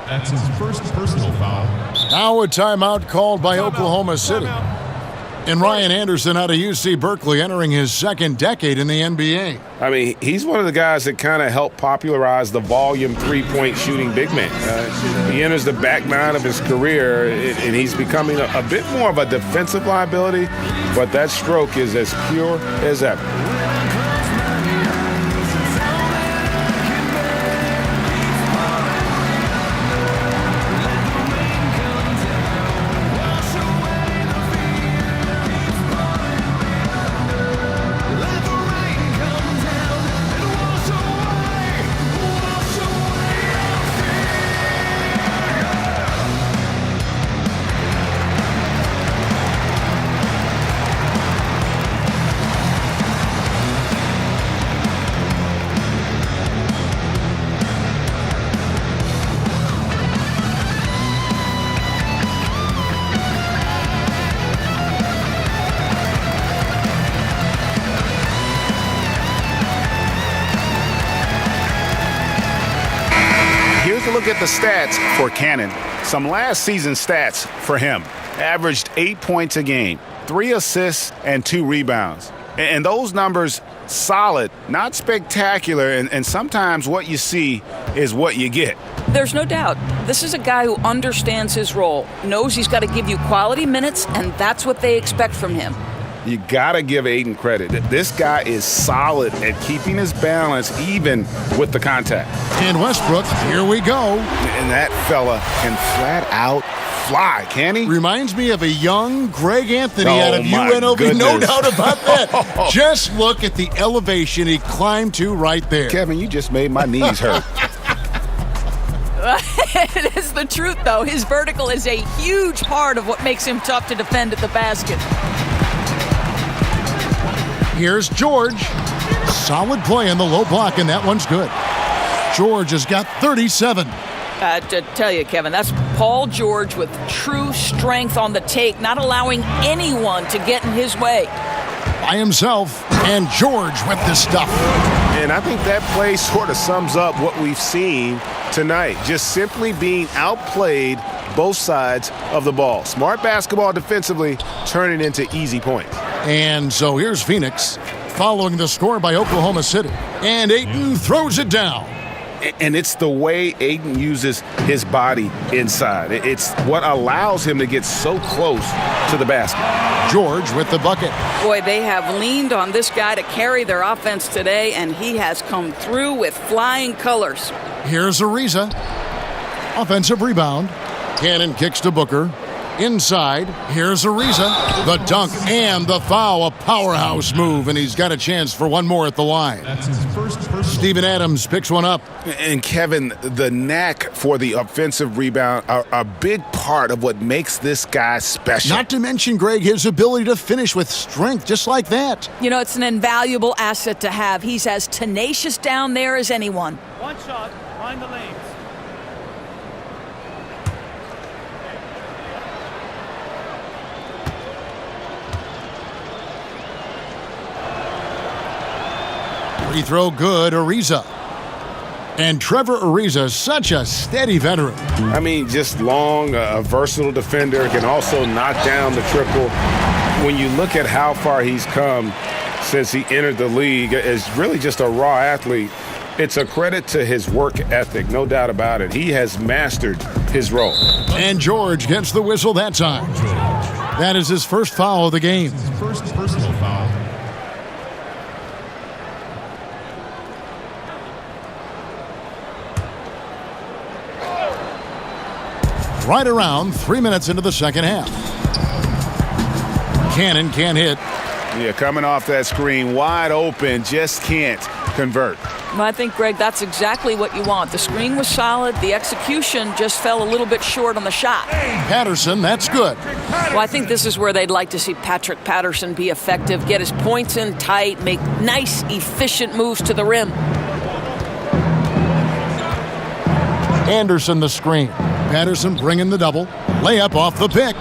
That's his first personal foul. Now a timeout called by Oklahoma City. And Ryan Anderson out of UC Berkeley entering his second decade in the NBA. I mean, he's one of the guys that kind of helped popularize the volume three-point shooting big man. He enters the back nine of his career, and he's becoming a bit more of a defensive liability, but that stroke is as pure as ever. look at the stats for Cannon. Some last season stats for him. Averaged 8 points a game, 3 assists, and 2 rebounds. And those numbers, solid, not spectacular, and sometimes what you see is what you get. There's no doubt. This is a guy who understands his role, knows he's got to give you quality minutes, and that's what they expect from him. You got to give Ayton credit. This guy is solid at keeping his balance even with the contact. And Westbrook, here we go. And that fella can flat out fly, can he? Reminds me of a young Greg Anthony Oh, out of my UNLV. goodness. No doubt about that. Just look at the elevation he climbed to right there. Kevin, you just made my knees hurt. It is the truth, though. His vertical is a huge part of what makes him tough to defend at the basket. Here's George. Solid play in the low block, and that one's good. George has got 37. To tell you, Kevin, that's Paul George with true strength on the take, not allowing anyone to get in his way. By himself, and George with this stuff. And I think that play sort of sums up what we've seen tonight. Just simply being outplayed both sides of the ball. Smart basketball defensively, turning into easy points. And so here's Phoenix, following the score by Oklahoma City. And Ayton throws it down. And it's the way Ayton uses his body inside. It's what allows him to get so close to the basket. George with the bucket. Boy, they have leaned on this guy to carry their offense today, and he has come through with flying colors. Here's Ariza. Offensive rebound. Cannon kicks to Booker. Inside, here's Ariza. The dunk and the foul, a powerhouse move, and he's got a chance for one more at the line. That's his first personal. Steven Adams picks one up. And Kevin, the knack for the offensive rebound are a big part of what makes this guy special. Not to mention, Greg, his ability to finish with strength, just like that. You know, it's an invaluable asset to have. He's as tenacious down there as anyone. One shot, find the lanes. Free throw good, Ariza. And Trevor Ariza, such a steady veteran. I mean, just long, a versatile defender, can also knock down the triple. When you look at how far he's come since he entered the league, as really just a raw athlete, it's a credit to his work ethic, no doubt about it. He has mastered his role. And George gets the whistle that time. That is his first foul of the game. His first personal foul. Right around 3 minutes into the second half. Cannon can't hit. Yeah, coming off that screen, wide open, just can't convert. Well, I think, Greg, that's exactly what you want. The screen was solid. The execution just fell a little bit short on the shot. Patterson, that's good. Well, I think this is where they'd like to see Patrick Patterson be effective, get his points in tight, make nice, efficient moves to the rim. Anderson the screen. Patterson bringing the double. Layup off the pick.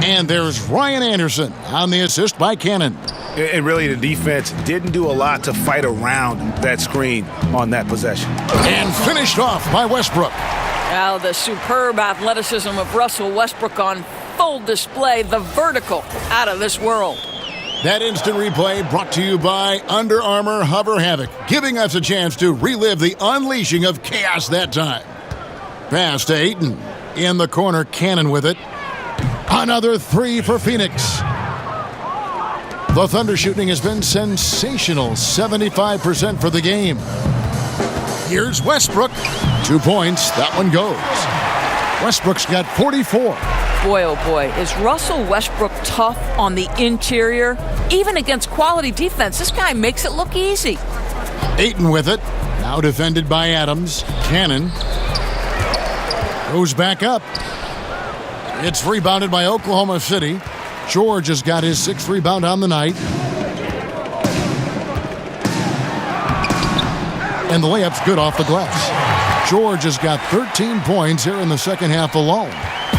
And there's Ryan Anderson on the assist by Cannon. And really, the defense didn't do a lot to fight around that screen on that possession. And finished off by Westbrook. Now the superb athleticism of Russell Westbrook on full display. The vertical out of this world. That instant replay brought to you by Under Armour Hover Havoc, giving us a chance to relive the unleashing of chaos that time. Pass to Ayton. In the corner, Cannon with it. Another three for Phoenix. The Thunder shooting has been sensational, 75% for the game. Here's Westbrook. 2 points, that one goes. Westbrook's got 44. Boy, oh boy, is Russell Westbrook tough on the interior? Even against quality defense, this guy makes it look easy. Ayton with it. Now defended by Adams. Cannon goes back up. It's rebounded by Oklahoma City. George has got his 6th rebound on the night. And the layup's good off the glass. George has got 13 points here in the second half alone.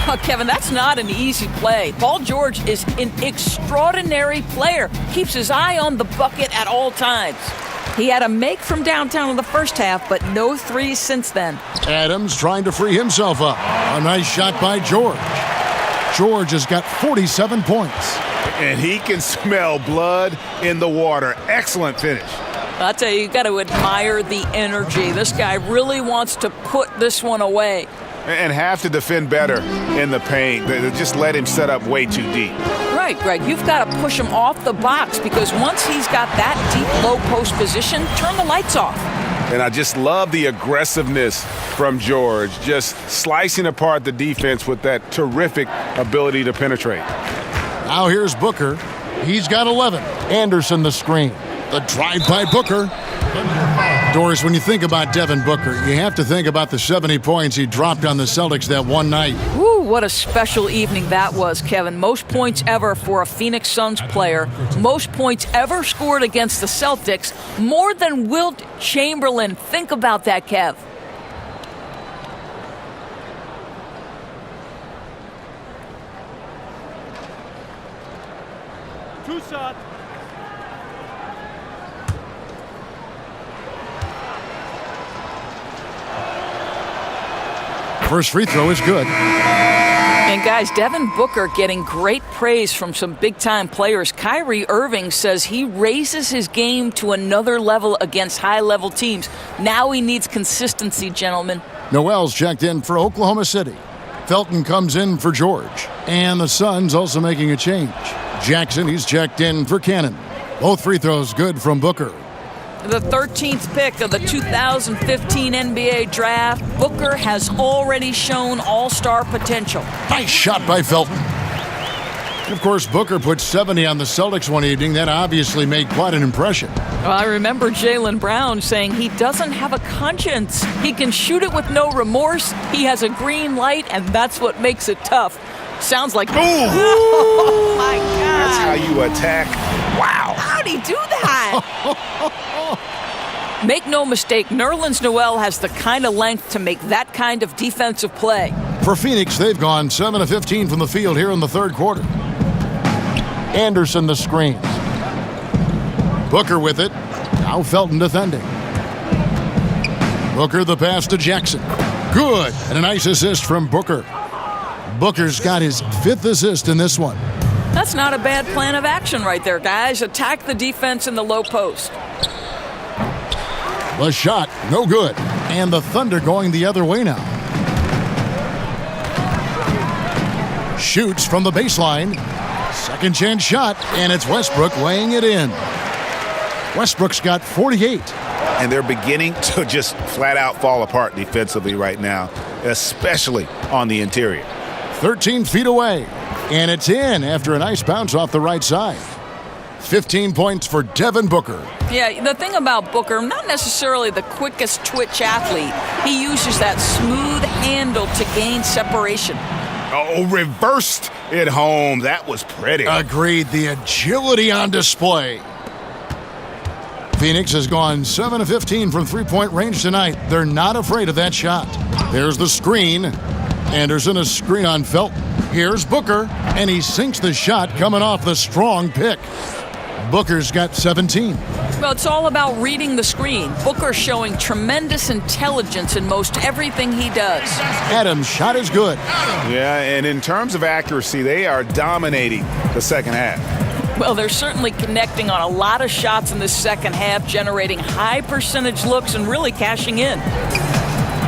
Oh, Kevin, that's not an easy play. Paul George is an extraordinary player. Keeps his eye on the bucket at all times. He had a make from downtown in the first half, but no threes since then. Adams trying to free himself up. A nice shot by George. George has got 47 points. And he can smell blood in the water. Excellent finish. I'll tell you got to admire the energy. This guy really wants to put this one away. And have to defend better in the paint. They just let him set up way too deep. Right, Greg. You've got to push him off the box because once he's got that deep low post position, turn the lights off. And I just love the aggressiveness from George, just slicing apart the defense with that terrific ability to penetrate. Now here's Booker. He's got 11. Anderson the screen. The drive by Booker. Doris, when you think about Devin Booker, you have to think about the 70 points he dropped on the Celtics that one night. Woo, what a special evening that was, Kevin. Most points ever for a Phoenix Suns player. Most points ever scored against the Celtics. More than Wilt Chamberlain. Think about that, Kev. Two shot. First free throw is good. And guys, Devin Booker getting great praise from some big-time players. Kyrie Irving says he raises his game to another level against high-level teams. Now he needs consistency, gentlemen. Noel's checked in for Oklahoma City. Felton comes in for George. And the Suns also making a change. Jackson, he's checked in for Cannon. Both free throws good from Booker. The 13th pick of the 2015 NBA draft, Booker has already shown all-star potential. Nice shot by Felton. Of course, Booker put 70 on the Celtics one evening. That obviously made quite an impression. Well, I remember Jaylen Brown saying he doesn't have a conscience. He can shoot it with no remorse. He has a green light, and that's what makes it tough. Sounds like... Ooh. Oh, my God. That's how you attack. Wow. How'd he do that? Make no mistake, Nerlens Noel has the kind of length to make that kind of defensive play. For Phoenix, they've gone 7 of 15 from the field here in the third quarter. Anderson the screens. Booker with it. Now Felton defending. Booker the pass to Jackson. Good. And a nice assist from Booker. Booker's got his 5th assist in this one. That's not a bad plan of action right there, guys. Attack the defense in the low post. The shot, no good. And the Thunder going the other way now. Shoots from the baseline. Second chance shot, and it's Westbrook weighing it in. Westbrook's got 48. And they're beginning to just flat out fall apart defensively right now, especially on the interior. 13 feet away. And it's in after a nice bounce off the right side. 15 points for Devin Booker. Yeah, the thing about Booker, not necessarily the quickest twitch athlete. He uses that smooth handle to gain separation. Oh, reversed it home. That was pretty. Agreed. The agility on display. Phoenix has gone 7 of 15 from three-point range tonight. They're not afraid of that shot. There's the screen. Anderson a screen on Felton. Here's Booker, and he sinks the shot coming off the strong pick. Booker's got 17. Well, it's all about reading the screen. Booker showing tremendous intelligence in most everything he does. Adams' shot is good. Yeah, and in terms of accuracy, they are dominating the second half. Well, they're certainly connecting on a lot of shots in the second half, generating high percentage looks and really cashing in.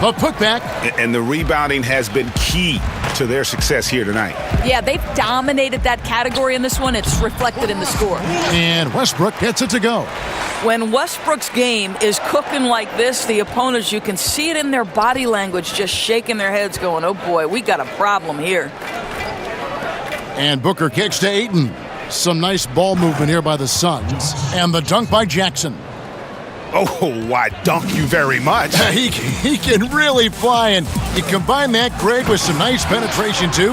A putback. And the rebounding has been key to their success here tonight. Yeah, they've dominated that category in this one. It's reflected in the score. And Westbrook gets it to go. When Westbrook's game is cooking like this, the opponents, you can see it in their body language, just shaking their heads going, oh boy, we got a problem here. And Booker kicks to Ayton. Some nice ball movement here by the Suns. And the dunk by Jackson. Oh, why, dunk you very much. He can really fly, and you combine that, Greg, with some nice penetration, too,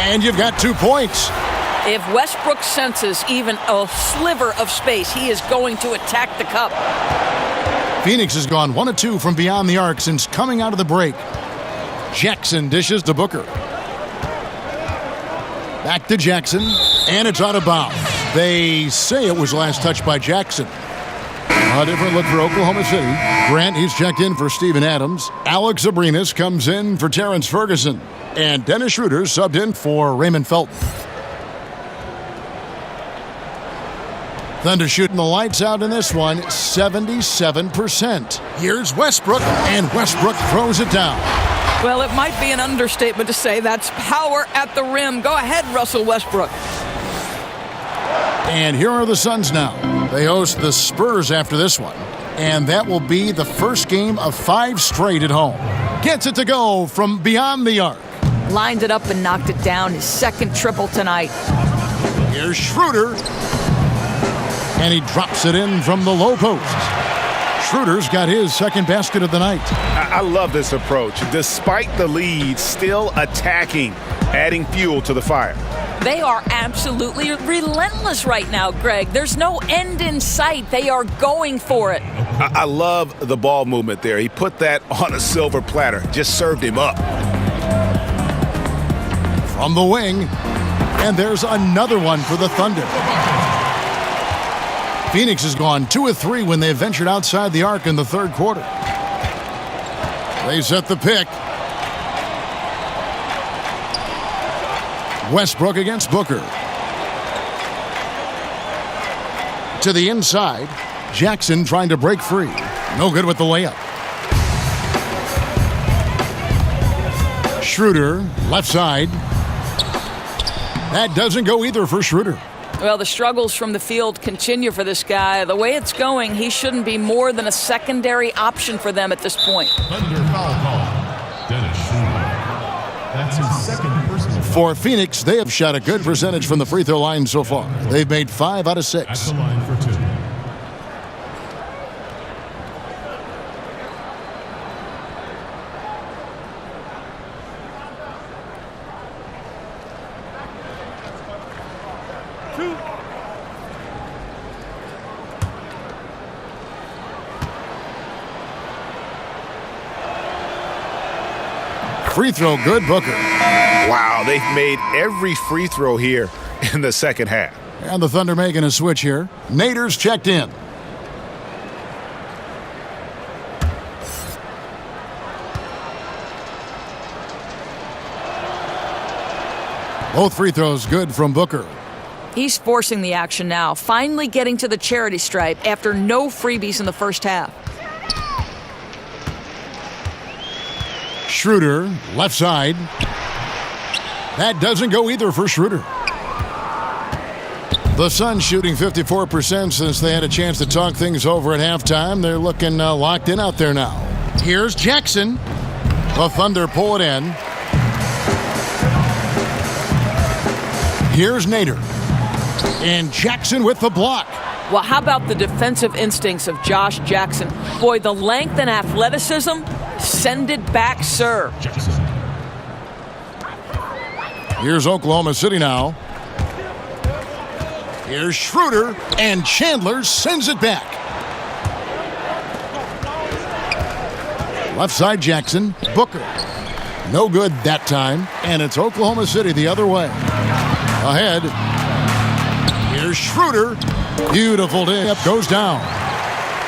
and you've got 2 points. If Westbrook senses even a sliver of space, he is going to attack the cup. Phoenix has gone 1 of 2 from beyond the arc since coming out of the break. Jackson dishes to Booker. Back to Jackson, and it's out of bounds. They say it was last touched by Jackson. A different look for Oklahoma City. Grant, he's checked in for Steven Adams. Alex Abrinas comes in for Terrence Ferguson. And Dennis Schroeder subbed in for Raymond Felton. Thunder shooting the lights out in this one, 77%. Here's Westbrook, and Westbrook throws it down. Well, it might be an understatement to say that's power at the rim. Go ahead, Russell Westbrook. And here are the Suns now. They host the Spurs after this one. And that will be the first game of 5 straight at home. Gets it to go from beyond the arc. Lined it up and knocked it down. His second triple tonight. Here's Schroeder. And he drops it in from the low post. Schroeder's got his second basket of the night. I love this approach. Despite the lead, still attacking, adding fuel to the fire. They are absolutely relentless right now, Greg. There's no end in sight. They are going for it. I love the ball movement there. He put that on a silver platter. Just served him up. From the wing. And there's another one for the Thunder. Phoenix has gone 2 of 3 when they ventured outside the arc in the third quarter. They set the pick. Westbrook against Booker. To the inside. Jackson trying to break free. No good with the layup. Schroeder, left side. That doesn't go either for Schroeder. Well, the struggles from the field continue for this guy. The way it's going, he shouldn't be more than a secondary option for them at this point. Thunder foul call. Dennis Schroeder. That's his second personal. For Phoenix, they have shot a good percentage from the free throw line so far. They've made 5 out of 6. At the line for 2. Free throw good, Booker. Wow, they've made every free throw here in the second half. And the Thunder making a switch here. Nader's checked in. Both free throws good from Booker. He's forcing the action now, finally getting to the charity stripe after no freebies in the first half. Schroeder, left side. That doesn't go either for Schroeder. The Suns shooting 54% since they had a chance to talk things over at halftime. They're looking locked in out there now. Here's Jackson. The Thunder pull it in. Here's Nader. And Jackson with the block. Well, how about the defensive instincts of Josh Jackson? Boy, the length and athleticism, send it back, sir. Here's Oklahoma City now. Here's Schroeder, and Chandler sends it back. Left side Jackson, Booker. No good that time, and it's Oklahoma City the other way. Ahead. Here's Schroeder. Beautiful dip, goes down.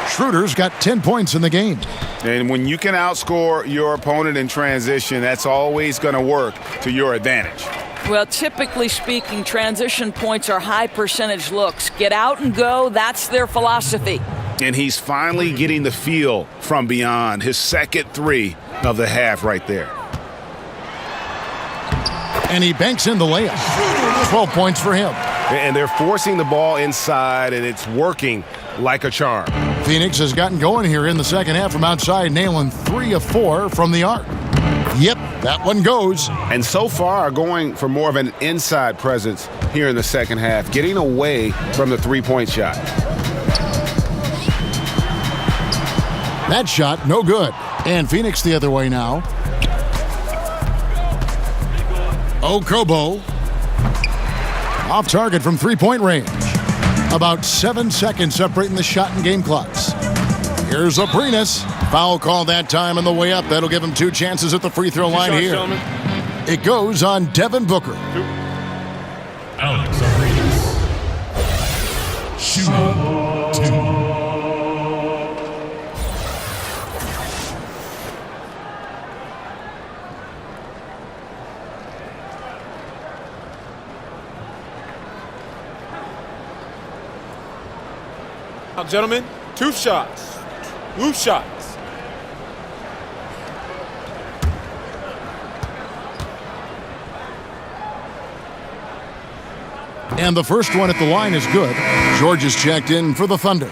Schroeder's got 10 points in the game. And when you can outscore your opponent in transition, that's always going to work to your advantage. Well, typically speaking, transition points are high percentage looks. Get out and go, that's their philosophy. And he's finally getting the feel from beyond. His second 3 of the half right there. And he banks in the layup. 12 points for him. And they're forcing the ball inside, and it's working like a charm. Phoenix has gotten going here in the second half from outside, nailing 3 of 4 from the arc. Yep, that one goes. And so far going for more of an inside presence here in the second half, getting away from the three-point shot. That shot, no good. And Phoenix the other way now. Okobo. Off target from three-point range. About 7 seconds separating the shot and game clocks. Here's Abrinas. Foul call that time on the way up. That'll give him 2 chances at the free throw line here. It goes on Devin Booker. Alex Abrinas. Shooting 2. Now, gentlemen, 2 shots. 2 shots. And the first one at the line is good. George is checked in for the Thunder.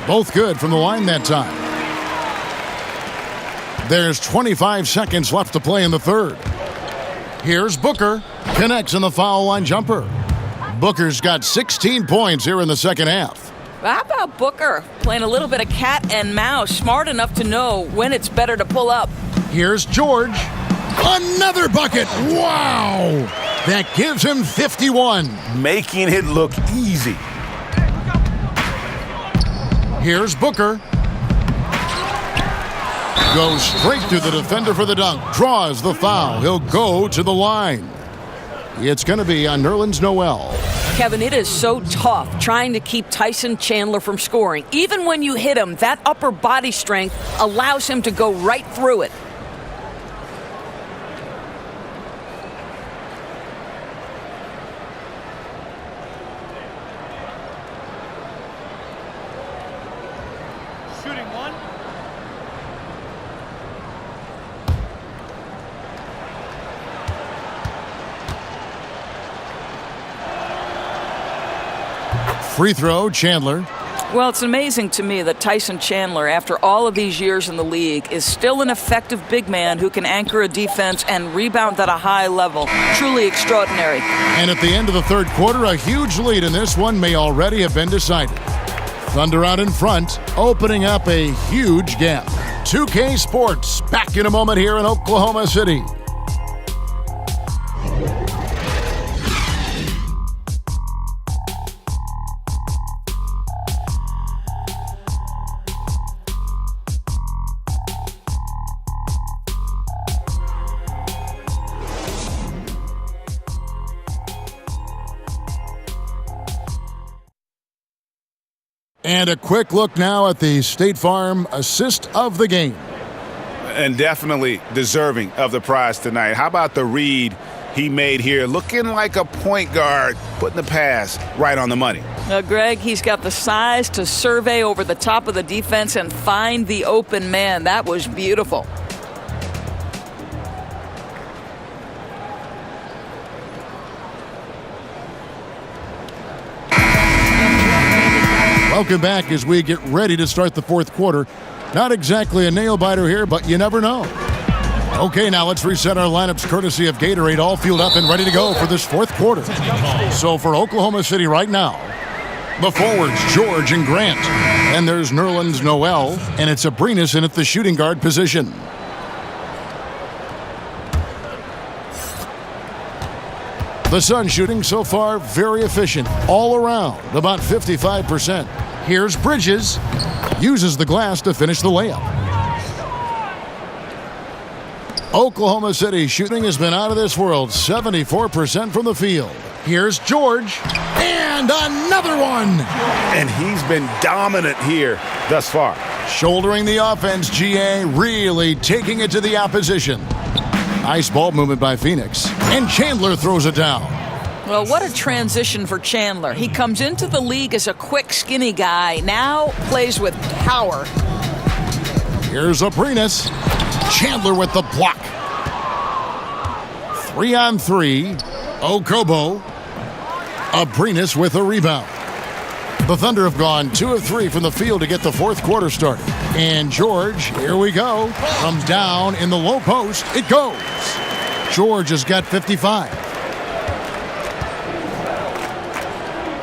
Both good from the line that time. There's 25 seconds left to play in the third. Here's Booker. Connects in the foul line jumper. Booker's got 16 points here in the second half. How about Booker playing a little bit of cat and mouse, smart enough to know when it's better to pull up. Here's George. Another bucket. Wow. That gives him 51. Making it look easy. Here's Booker. Goes straight through the defender for the dunk. Draws the foul. He'll go to the line. It's going to be on Nerlens Noel. Kevin, it is so tough trying to keep Tyson Chandler from scoring. Even when you hit him, that upper body strength allows him to go right through it. Shooting 1. Free throw, Chandler. Well, it's amazing to me that Tyson Chandler, after all of these years in the league, is still an effective big man who can anchor a defense and rebound at a high level. Truly extraordinary. And at the end of the third quarter, a huge lead in this one may already have been decided. Thunder out in front, opening up a huge gap. 2K Sports back in a moment here in Oklahoma City. And a quick look now at the State Farm assist of the game. And definitely deserving of the prize tonight. How about the read he made here? Looking like a point guard, putting the pass right on the money. Greg, he's got the size to survey over the top of the defense and find the open man. That was beautiful. Welcome back as we get ready to start the fourth quarter. Not exactly a nail-biter here, but you never know. Okay, now let's reset our lineups courtesy of Gatorade, all fueled up and ready to go for this fourth quarter. So for Oklahoma City right now, the forwards, George and Grant. And there's Nerlens Noel, and it's Abrinas in at the shooting guard position. The Sun shooting so far very efficient all around, about 55%. Here's Bridges, uses the glass to finish the layup. Oklahoma City shooting has been out of this world, 74% from the field. Here's George, and another one! And he's been dominant here thus far. Shouldering the offense, GA really taking it to the opposition. Nice ball movement by Phoenix. And Chandler throws it down. Well, what a transition for Chandler. He comes into the league as a quick, skinny guy. Now plays with power. Here's Abrinas. Chandler with the block. 3-on-3. Okobo. Abrinas with a rebound. The Thunder have gone 2 of 3 from the field to get the fourth quarter started. And George, here we go, comes down in the low post. It goes. George has got 55.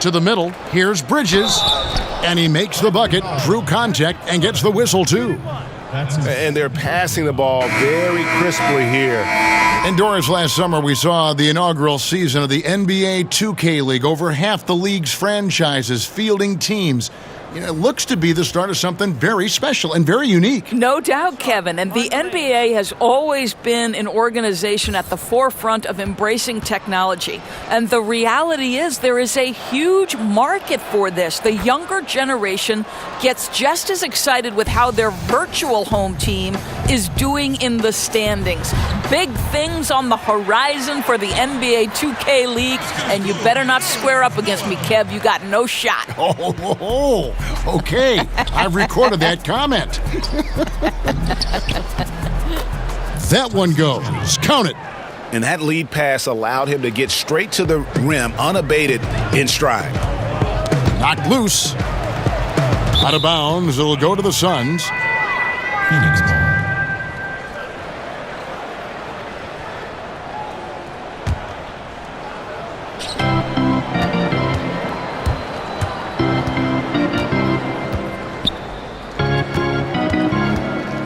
To the middle, here's Bridges. And he makes the bucket, drew contact, and gets the whistle too. And they're passing the ball very crisply here. In Doris, last summer, we saw the inaugural season of the NBA 2K League. Over half the league's franchises fielding teams It looks to be the start of something very special and very unique. No doubt, Kevin. And the NBA has always been an organization at the forefront of embracing technology. And the reality is there is a huge market for this. The younger generation gets just as excited with how their virtual home team is doing in the standings. Big things on the horizon for the NBA 2K League, and you better not square up against me, Kev. You got no shot. Okay. I've recorded that comment. That one goes. Count it. And that lead pass allowed him to get straight to the rim unabated in stride. Knocked loose. Out of bounds. It'll go to the Suns. Phoenix ball.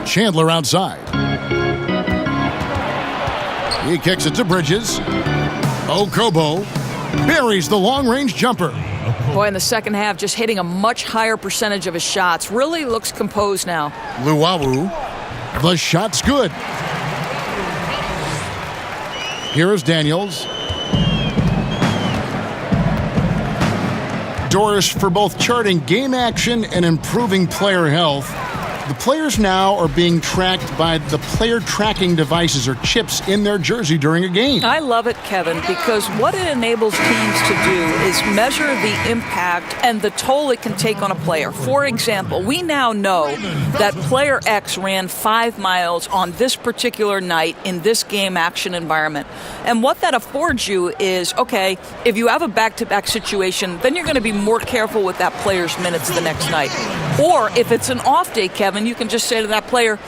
Chandler outside. He kicks it to Bridges. Okobo buries the long-range jumper. Boy, in the second half, just hitting a much higher percentage of his shots. Really looks composed now. Luwawu. The shot's good. Here is Daniels. Doris, for both charting game action and improving player health, the players now are being tracked by the player tracking devices or chips in their jersey during a game. I love it, Kevin, because what it enables teams to do is measure the impact and the toll it can take on a player. For example, we now know that player X ran 5 miles on this particular night in this game action environment. And what that affords you is, okay, if you have a back-to-back situation, then you're going to be more careful with that player's minutes the next night. Or if it's an off day, Kevin, you can just say to that player,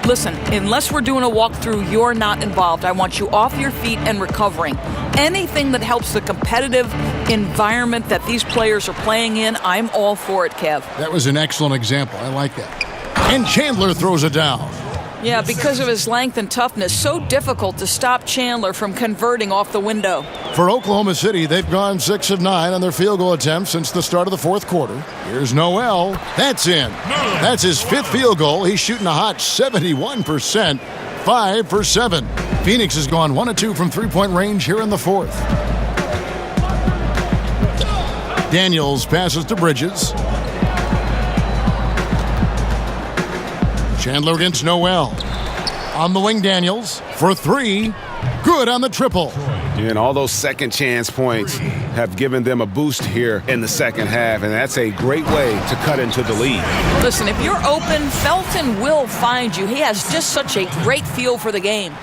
listen, unless we're doing a walkthrough, you're not involved. I want you off your feet and recovering. Anything that helps the competitive environment that these players are playing in, I'm all for it, Kev. That was an excellent example. I like that. And Chandler throws it down. Yeah, because of his length and toughness, so difficult to stop Chandler from converting off the window. For Oklahoma City, they've gone 6 of 9 on their field goal attempts since the start of the fourth quarter. Here's Noel. That's in. That's his 5th field goal. He's shooting a hot 71%. 5 for 7. Phoenix has gone 1 of 2 from three-point range here in the fourth. Daniels passes to Bridges. Chandler against Noel. On the wing, Daniels for 3. Good on the triple. And all those second chance points have given them a boost here in the second half, and that's a great way to cut into the lead. Listen, if you're open, Felton will find you. He has just such a great feel for the game.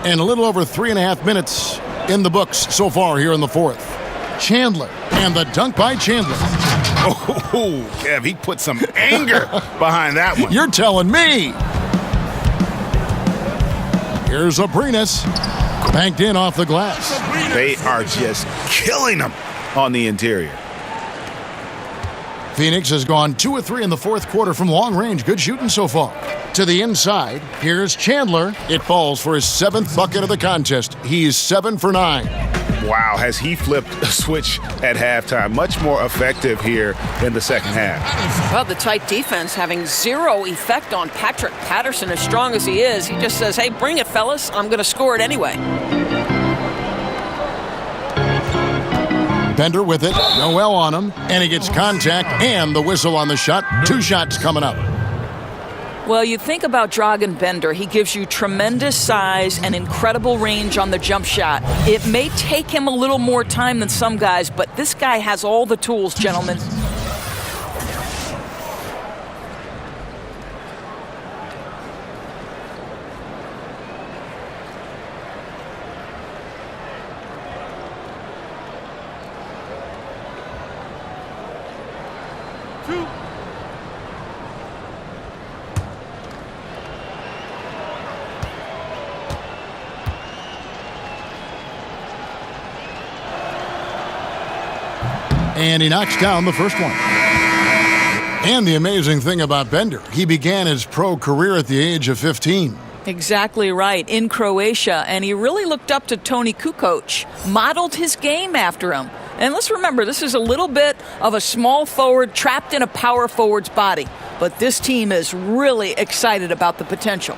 And a little over 3.5 minutes in the books so far here in the fourth. Chandler, and the dunk by Chandler. Oh, Kev, he put some anger behind that one. You're telling me. Here's Abrinas, banked in off the glass. They are just killing them on the interior. Phoenix has gone 2 of 3 in the fourth quarter from long range. Good shooting so far. To the inside, here's Chandler. It falls for his 7th bucket of the contest. He's 7 for 9. Wow, has he flipped a switch at halftime. Much more effective here in the second half. Well, the tight defense having zero effect on Patrick Patterson, as strong as he is. He just says, hey, bring it, fellas. I'm going to score it anyway. Bender with it. Noel on him. And he gets contact and the whistle on the shot. 2 shots coming up. Well, you think about Dragan Bender. He gives you tremendous size and incredible range on the jump shot. It may take him a little more time than some guys, but this guy has all the tools, gentlemen. And he knocks down the first one. And the amazing thing about Bender, he began his pro career at the age of 15. Exactly right, in Croatia, and he really looked up to Toni Kukoc, modeled his game after him. And let's remember, this is a little bit of a small forward trapped in a power forward's body. But this team is really excited about the potential.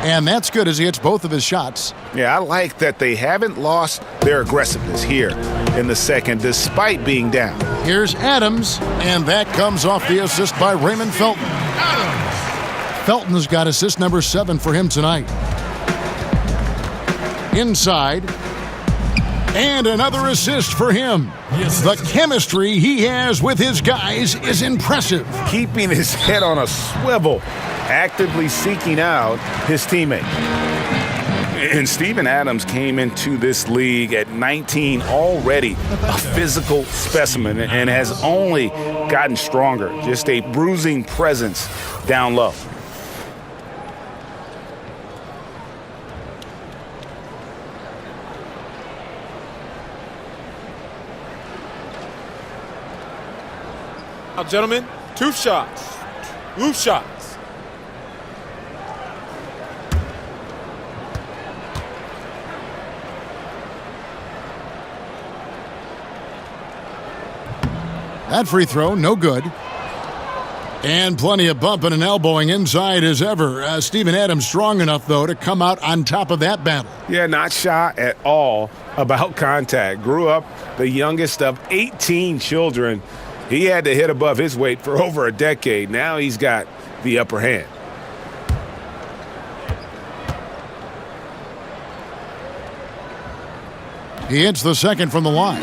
And that's good as he hits both of his shots. Yeah, I like that they haven't lost their aggressiveness here in the second despite being down. Here's Adams, and that comes off the assist by Raymond Felton. Felton's got assist number 7 for him tonight. Inside, and another assist for him. The chemistry he has with his guys is impressive. Keeping his head on a swivel, actively seeking out his teammate. And Steven Adams came into this league at 19, already a physical specimen, and has only gotten stronger. Just a bruising presence down low. Now, gentlemen, 2 shots. Loose shots. That free throw, no good. And plenty of bumping and elbowing inside as ever. Steven Adams strong enough, though, to come out on top of that battle. Yeah, not shy at all about contact. Grew up the youngest of 18 children. He had to hit above his weight for over a decade. Now he's got the upper hand. He hits the second from the line.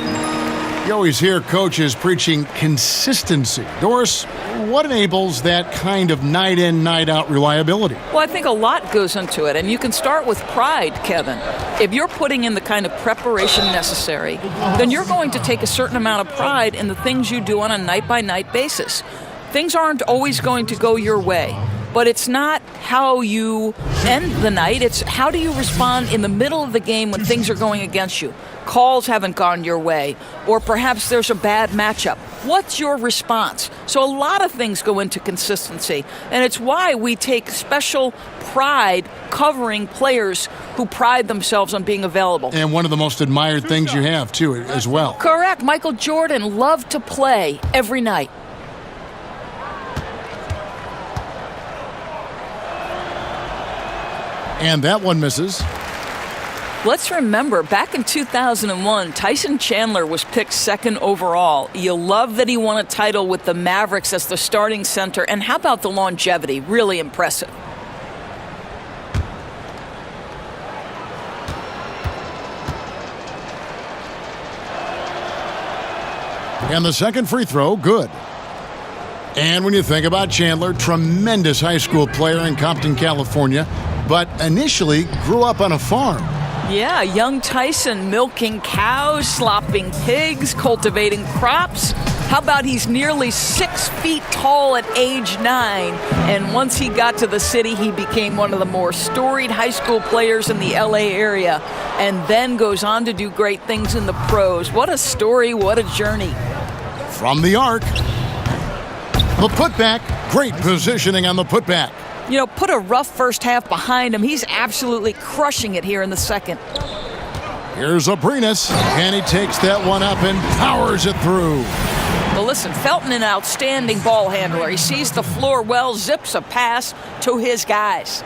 You always hear coaches preaching consistency. Doris, what enables that kind of night in, night out reliability? Well, I think a lot goes into it, and you can start with pride, Kevin. If you're putting in the kind of preparation necessary, then you're going to take a certain amount of pride in the things you do on a night-by-night basis. Things aren't always going to go your way, but it's not how you end the night. It's how do you respond in the middle of the game when things are going against you. Calls haven't gone your way, or perhaps there's a bad matchup. What's your response? So a lot of things go into consistency, and it's why we take special pride covering players who pride themselves on being available. And one of the most admired things you have, too, as well. Correct. Michael Jordan loved to play every night. And that one misses. Let's remember, back in 2001, Tyson Chandler was picked second overall. You love that he won a title with the Mavericks as the starting center. And how about the longevity? Really impressive. And the second free throw, good. And when you think about Chandler, tremendous high school player in Compton, California, but initially grew up on a farm. Yeah, young Tyson milking cows, slopping pigs, cultivating crops. How about he's nearly 6 feet tall at age 9, and once he got to the city, he became one of the more storied high school players in the LA area, and then goes on to do great things in the pros. What a story, what a journey. From the arc, the putback, great positioning on the putback. You know, put a rough first half behind him. He's absolutely crushing it here in the second. Here's Abrinas, and he takes that one up and powers it through. Well, listen, Felton, an outstanding ball handler. He sees the floor well, zips a pass to his guys.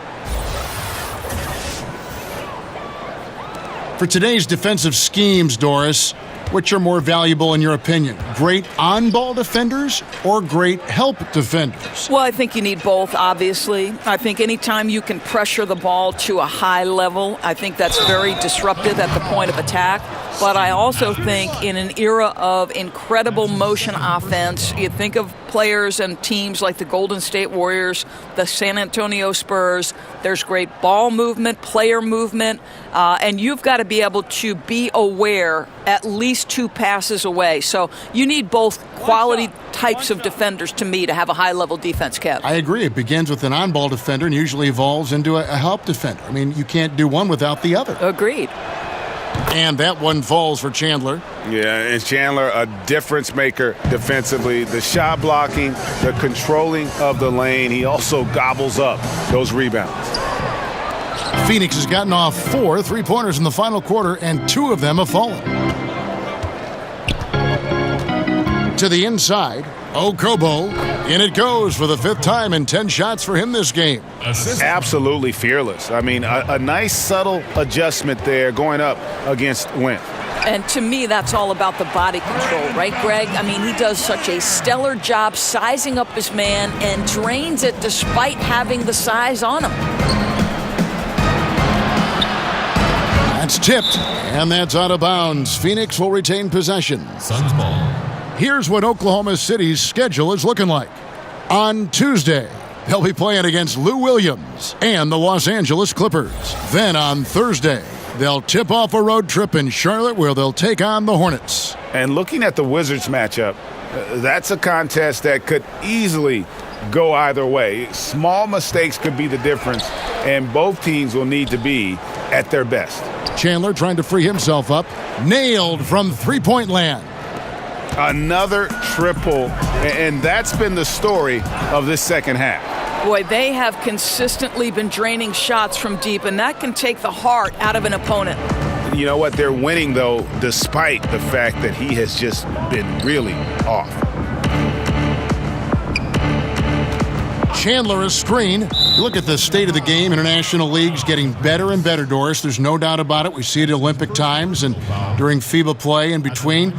For today's defensive schemes, Doris, which are more valuable in your opinion? Great on-ball defenders or great help defenders? Well, I think you need both, obviously. I think anytime you can pressure the ball to a high level, I think that's very disruptive at the point of attack. But I also think in an era of incredible motion offense, you think of players and teams like the Golden State Warriors, the San Antonio Spurs, there's great ball movement, player movement, and you've got to be able to be aware at least 2 passes away. So you need both quality types of defenders, to me, to have a high-level defense, Kev. I agree. It begins with an on-ball defender and usually evolves into a help defender. I mean, you can't do one without the other. Agreed. And that one falls for Chandler. Yeah, and Chandler, a difference maker defensively. The shot blocking, the controlling of the lane. He also gobbles up those rebounds. Phoenix has gotten off 4 3-pointers in the final quarter, and 2 of them have fallen. To the inside, Okobo, and it goes for the 5th time in 10 shots for him this game. Absolutely fearless. I mean, a nice subtle adjustment there going up against Wentz. And to me, that's all about the body control, right, Greg? I mean, he does such a stellar job sizing up his man and drains it despite having the size on him. That's tipped, and that's out of bounds. Phoenix will retain possession. Suns ball. Here's what Oklahoma City's schedule is looking like. On Tuesday, they'll be playing against Lou Williams and the Los Angeles Clippers. Then on Thursday, they'll tip off a road trip in Charlotte where they'll take on the Hornets. And looking at the Wizards matchup, that's a contest that could easily go either way. Small mistakes could be the difference, and both teams will need to be at their best. Chandler trying to free himself up. Nailed from three-point land. Another triple, and that's been the story of this second half. Boy, they have consistently been draining shots from deep, and that can take the heart out of an opponent. You know what? They're winning, though, despite the fact that he has just been really off. Chandler a screen. You look at the state of the game. International leagues getting better and better, Doris. There's no doubt about it. We see it at Olympic times and during FIBA play in between.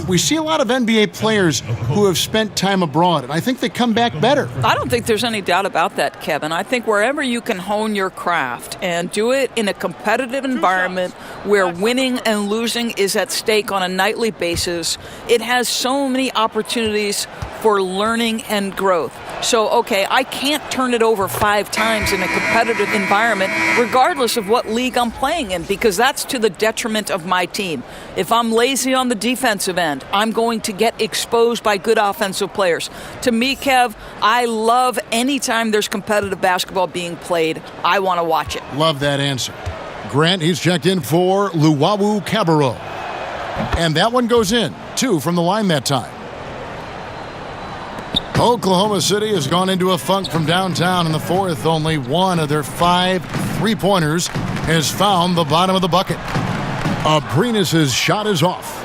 We see a lot of NBA players who have spent time abroad, and I think they come back better. I don't think there's any doubt about that, Kevin. I think wherever you can hone your craft and do it in a competitive environment where winning and losing is at stake on a nightly basis, it has so many opportunities for learning and growth. So, okay, I can't turn it over 5 times in a competitive environment, regardless of what league I'm playing in, because that's to the detriment of my team. If I'm lazy on the defensive end, I'm going to get exposed by good offensive players. To me, Kev, I love any time there's competitive basketball being played. I want to watch it. Love that answer. Grant, he's checked in for Luwawu Cabarro. And that one goes in. 2 from the line that time. Oklahoma City has gone into a funk from downtown in the fourth. Only one of their 5 3-pointers has found the bottom of the bucket. Abrinas' shot is off.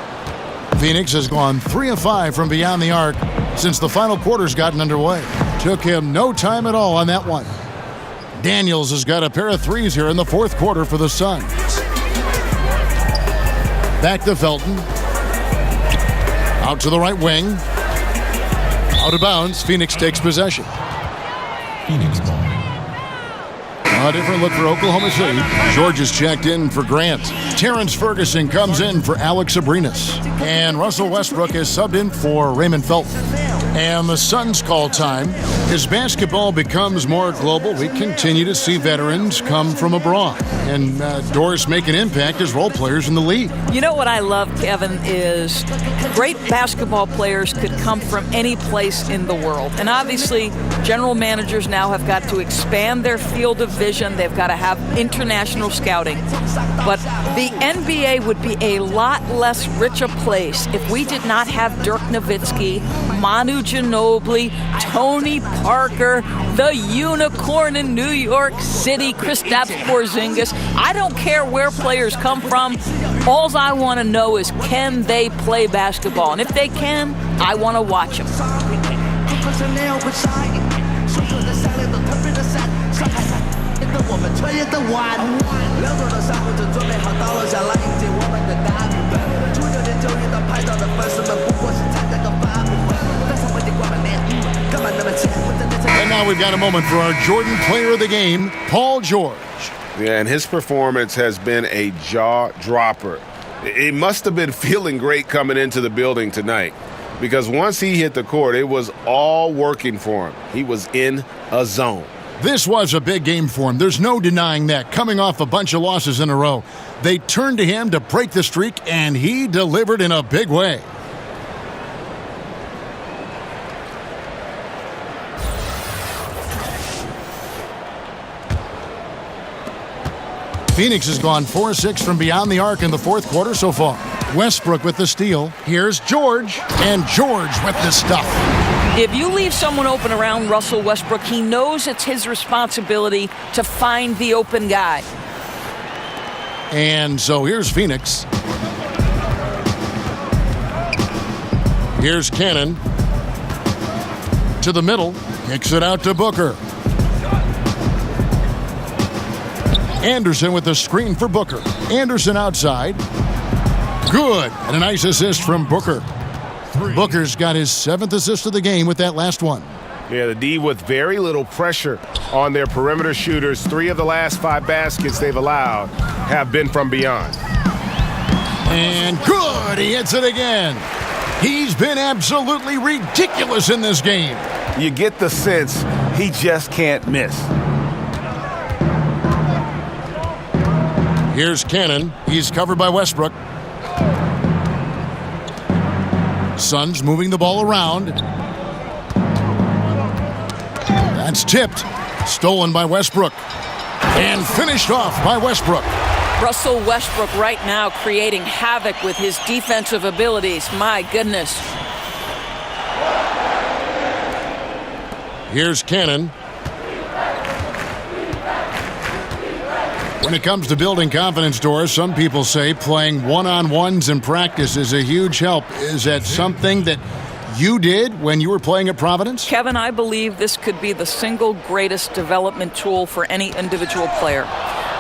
Phoenix has gone 3 of 5 from beyond the arc since the final quarter's gotten underway. Took him no time at all on that one. Daniels has got a pair of threes here in the fourth quarter for the Suns. Back to Felton. Out to the right wing. Out of bounds, Phoenix takes possession. Phoenix ball. A different look for Oklahoma City. George is checked in for Grant. Terrence Ferguson comes in for Alex Abrinas. And Russell Westbrook is subbed in for Raymond Felton. And the Suns call time. As basketball becomes more global, we continue to see veterans come from abroad. And Doris make an impact as role players in the league. You know what I love, Kevin, is great basketball players could come from any place in the world. And obviously, general managers now have got to expand their field of vision. They've got to have international scouting. But the NBA would be a lot less rich a place if we did not have Dirk Nowitzki, Manu Ginobili, Tony Parker, the unicorn in New York City, Kristaps Porzingis. I don't care where players come from. All I want to know is, can they play basketball? And if they can, I want to watch them. And now we've got a moment for our Jordan Player of the Game, Paul George. Yeah, and his performance has been a jaw-dropper. He must have been feeling great coming into the building tonight, because once he hit the court, it was all working for him. He was in a zone. This was a big game for him. There's no denying that. Coming off a bunch of losses in a row, they turned to him to break the streak, and he delivered in a big way. Phoenix has gone 4-6 from beyond the arc in the fourth quarter so far. Westbrook with the steal. Here's George, and George with the stuff. If you leave someone open around Russell Westbrook, he knows it's his responsibility to find the open guy. And so here's Phoenix. Here's Cannon. To the middle. Kicks it out to Booker. Anderson with the screen for Booker. Anderson outside. Good. And a nice assist from Booker. Booker's got his 7th assist of the game with that last one. Yeah, the D with very little pressure on their perimeter shooters. 3 of the last 5 baskets they've allowed have been from beyond. And good. He hits it again. He's been absolutely ridiculous in this game. You get the sense he just can't miss. Here's Cannon. He's covered by Westbrook. Suns moving the ball around. That's tipped. Stolen by Westbrook. And finished off by Westbrook. Russell Westbrook right now creating havoc with his defensive abilities. My goodness. Here's Cannon. When it comes to building confidence, Doris, some people say playing one-on-ones in practice is a huge help. Is that something that you did when you were playing at Providence? Kevin, I believe this could be the single greatest development tool for any individual player.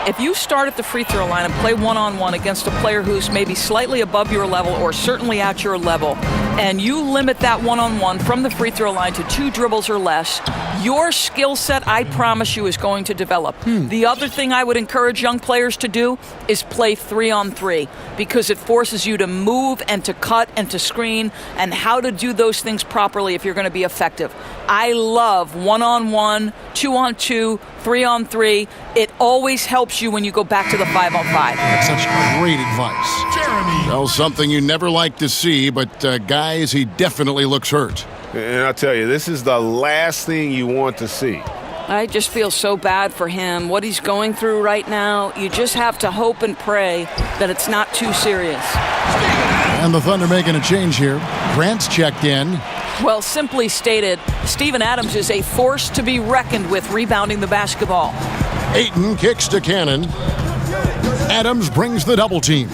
If you start at the free throw line and play one-on-one against a player who's maybe slightly above your level or certainly at your level, and you limit that one-on-one from the free throw line to 2 dribbles or less, your skill set, I promise you, is going to develop. The other thing I would encourage young players to do is play 3-on-3 because it forces you to move and to cut and to screen and how to do those things properly if you're going to be effective. I love 1-on-1, 2-on-2, 3-on-3. It always helps you when you go back to the 5-on-5. That's such great advice. Jeremy. Well, something you never like to see, but guys, he definitely looks hurt. And I'll tell you, this is the last thing you want to see. I just feel so bad for him. What he's going through right now, you just have to hope and pray that it's not too serious. And the Thunder making a change here. Grant's checked in. Well, simply stated, Steven Adams is a force to be reckoned with rebounding the basketball. Ayton kicks to Cannon. Adams brings the double team.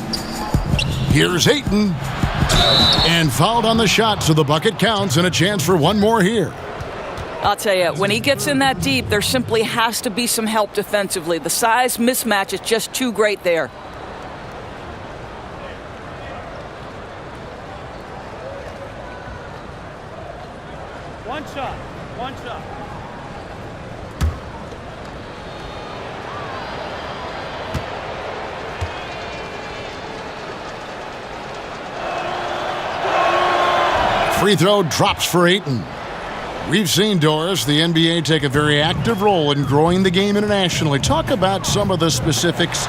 Here's Ayton. And fouled on the shot, so the bucket counts and a chance for one more here. I'll tell you, when he gets in that deep, there simply has to be some help defensively. The size mismatch is just too great there. One shot. Free throw drops for Ayton. We've seen, Doris, the NBA take a very active role in growing the game internationally. Talk about some of the specifics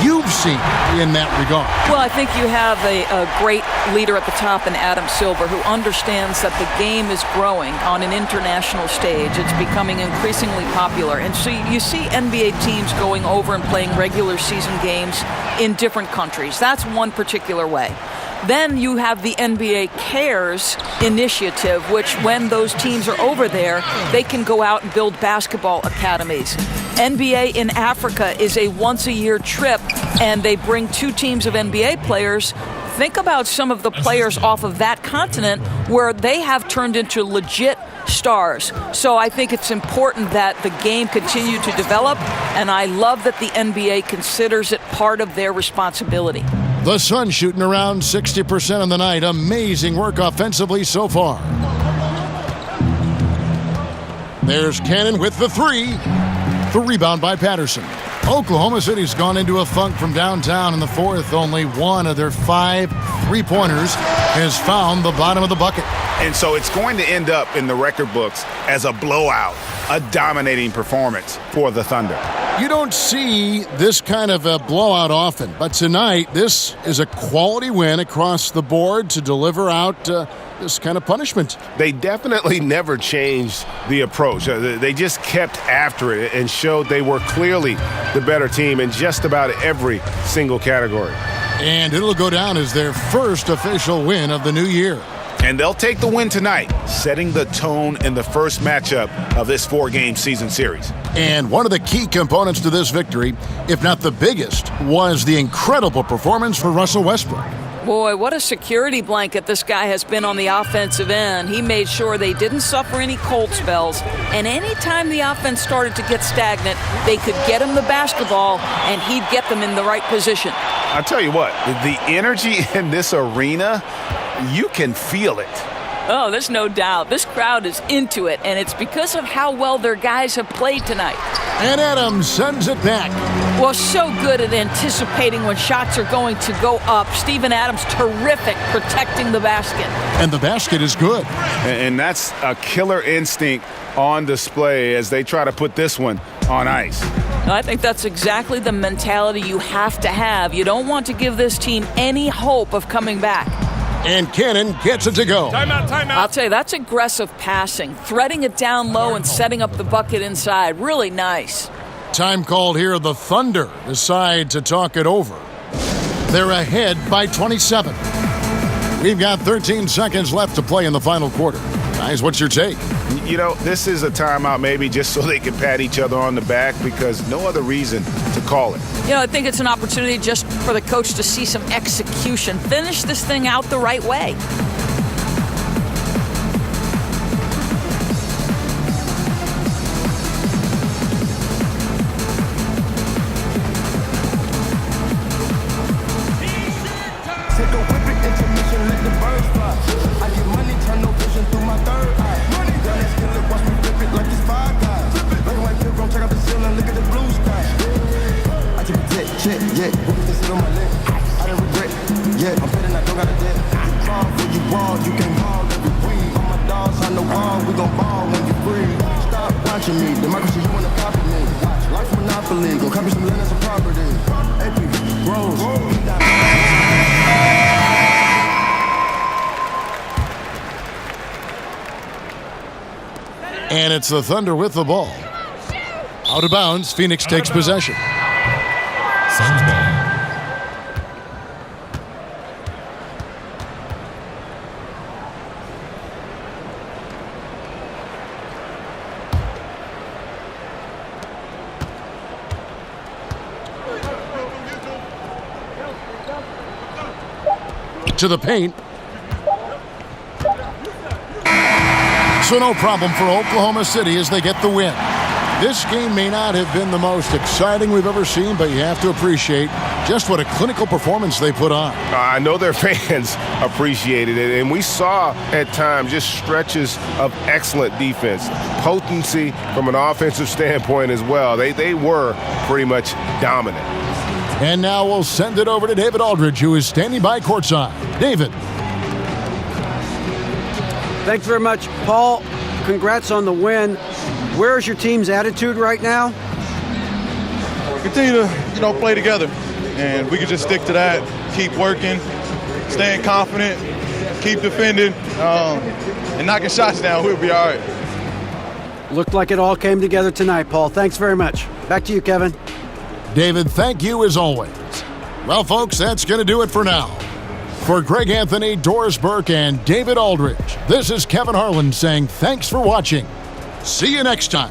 you've seen in that regard. Well, I think you have a great leader at the top in Adam Silver who understands that the game is growing on an international stage. It's becoming increasingly popular. And so you see NBA teams going over and playing regular season games in different countries. That's one particular way. Then you have the NBA Cares initiative, which when those teams are over there, they can go out and build basketball academies. NBA in Africa is a once-a-year trip, and they bring 2 teams of NBA players. Think about some of the players off of that continent where they have turned into legit stars. So I think it's important that the game continue to develop, and I love that the NBA considers it part of their responsibility. The Suns shooting around 60% on the night. Amazing work offensively so far. There's Cannon with the 3. The rebound by Patterson. Oklahoma City's gone into a funk from downtown in the fourth. Only one of their 5 three-pointers has found the bottom of the bucket. And so it's going to end up in the record books as a blowout, a dominating performance for the Thunder. You don't see this kind of a blowout often, but tonight this is a quality win across the board to deliver out this kind of punishment. They definitely never changed the approach. They just kept after it and showed they were clearly the better team in just about every single category. And it'll go down as their first official win of the new year. And they'll take the win tonight, setting the tone in the first matchup of this 4-game season series. And one of the key components to this victory, if not the biggest, was the incredible performance for Russell Westbrook. Boy, what a security blanket this guy has been on the offensive end. He made sure they didn't suffer any cold spells. And anytime the offense started to get stagnant, they could get him the basketball, and he'd get them in the right position. I'll tell you what, the energy in this arena, you can feel it. Oh, there's no doubt. This crowd is into it, and it's because of how well their guys have played tonight. And Adams sends it back. Well, so good at anticipating when shots are going to go up. Steven Adams, terrific protecting the basket. And the basket is good. And that's a killer instinct on display as they try to put this one on ice. I think that's exactly the mentality you have to have. You don't want to give this team any hope of coming back. And Cannon gets it to go. Timeout. I'll tell you, that's aggressive passing, threading it down low and setting up the bucket inside. Really nice. Time called here. The Thunder decide to talk it over. They're ahead by 27. We've got 13 seconds left to play in the final quarter. Guys, what's your take? You know, this is a timeout maybe just so they can pat each other on the back because no other reason to call it. You know, I think it's an opportunity just for the coach to see some execution. Finish this thing out the right way. And it's the Thunder with the ball. Out of bounds, Phoenix takes possession. Suns ball. To the paint. So no problem for Oklahoma City as they get the win. This game may not have been the most exciting we've ever seen, but you have to appreciate just what a clinical performance they put on. I know their fans appreciated it, and we saw at times just stretches of excellent defense, potency from an offensive standpoint as well. They were pretty much dominant. And now we'll send it over to David Aldridge, who is standing by courtside. David. Thanks very much, Paul. Congrats on the win. Where's your team's attitude right now? Continue to, play together, and we can just stick to that. Keep working, staying confident, keep defending, and knocking shots down. We'll be all right. Looked like it all came together tonight, Paul. Thanks very much. Back to you, Kevin. David, thank you as always. Well, folks, that's going to do it for now. For Greg Anthony, Doris Burke, and David Aldridge, this is Kevin Harlan saying thanks for watching. See you next time.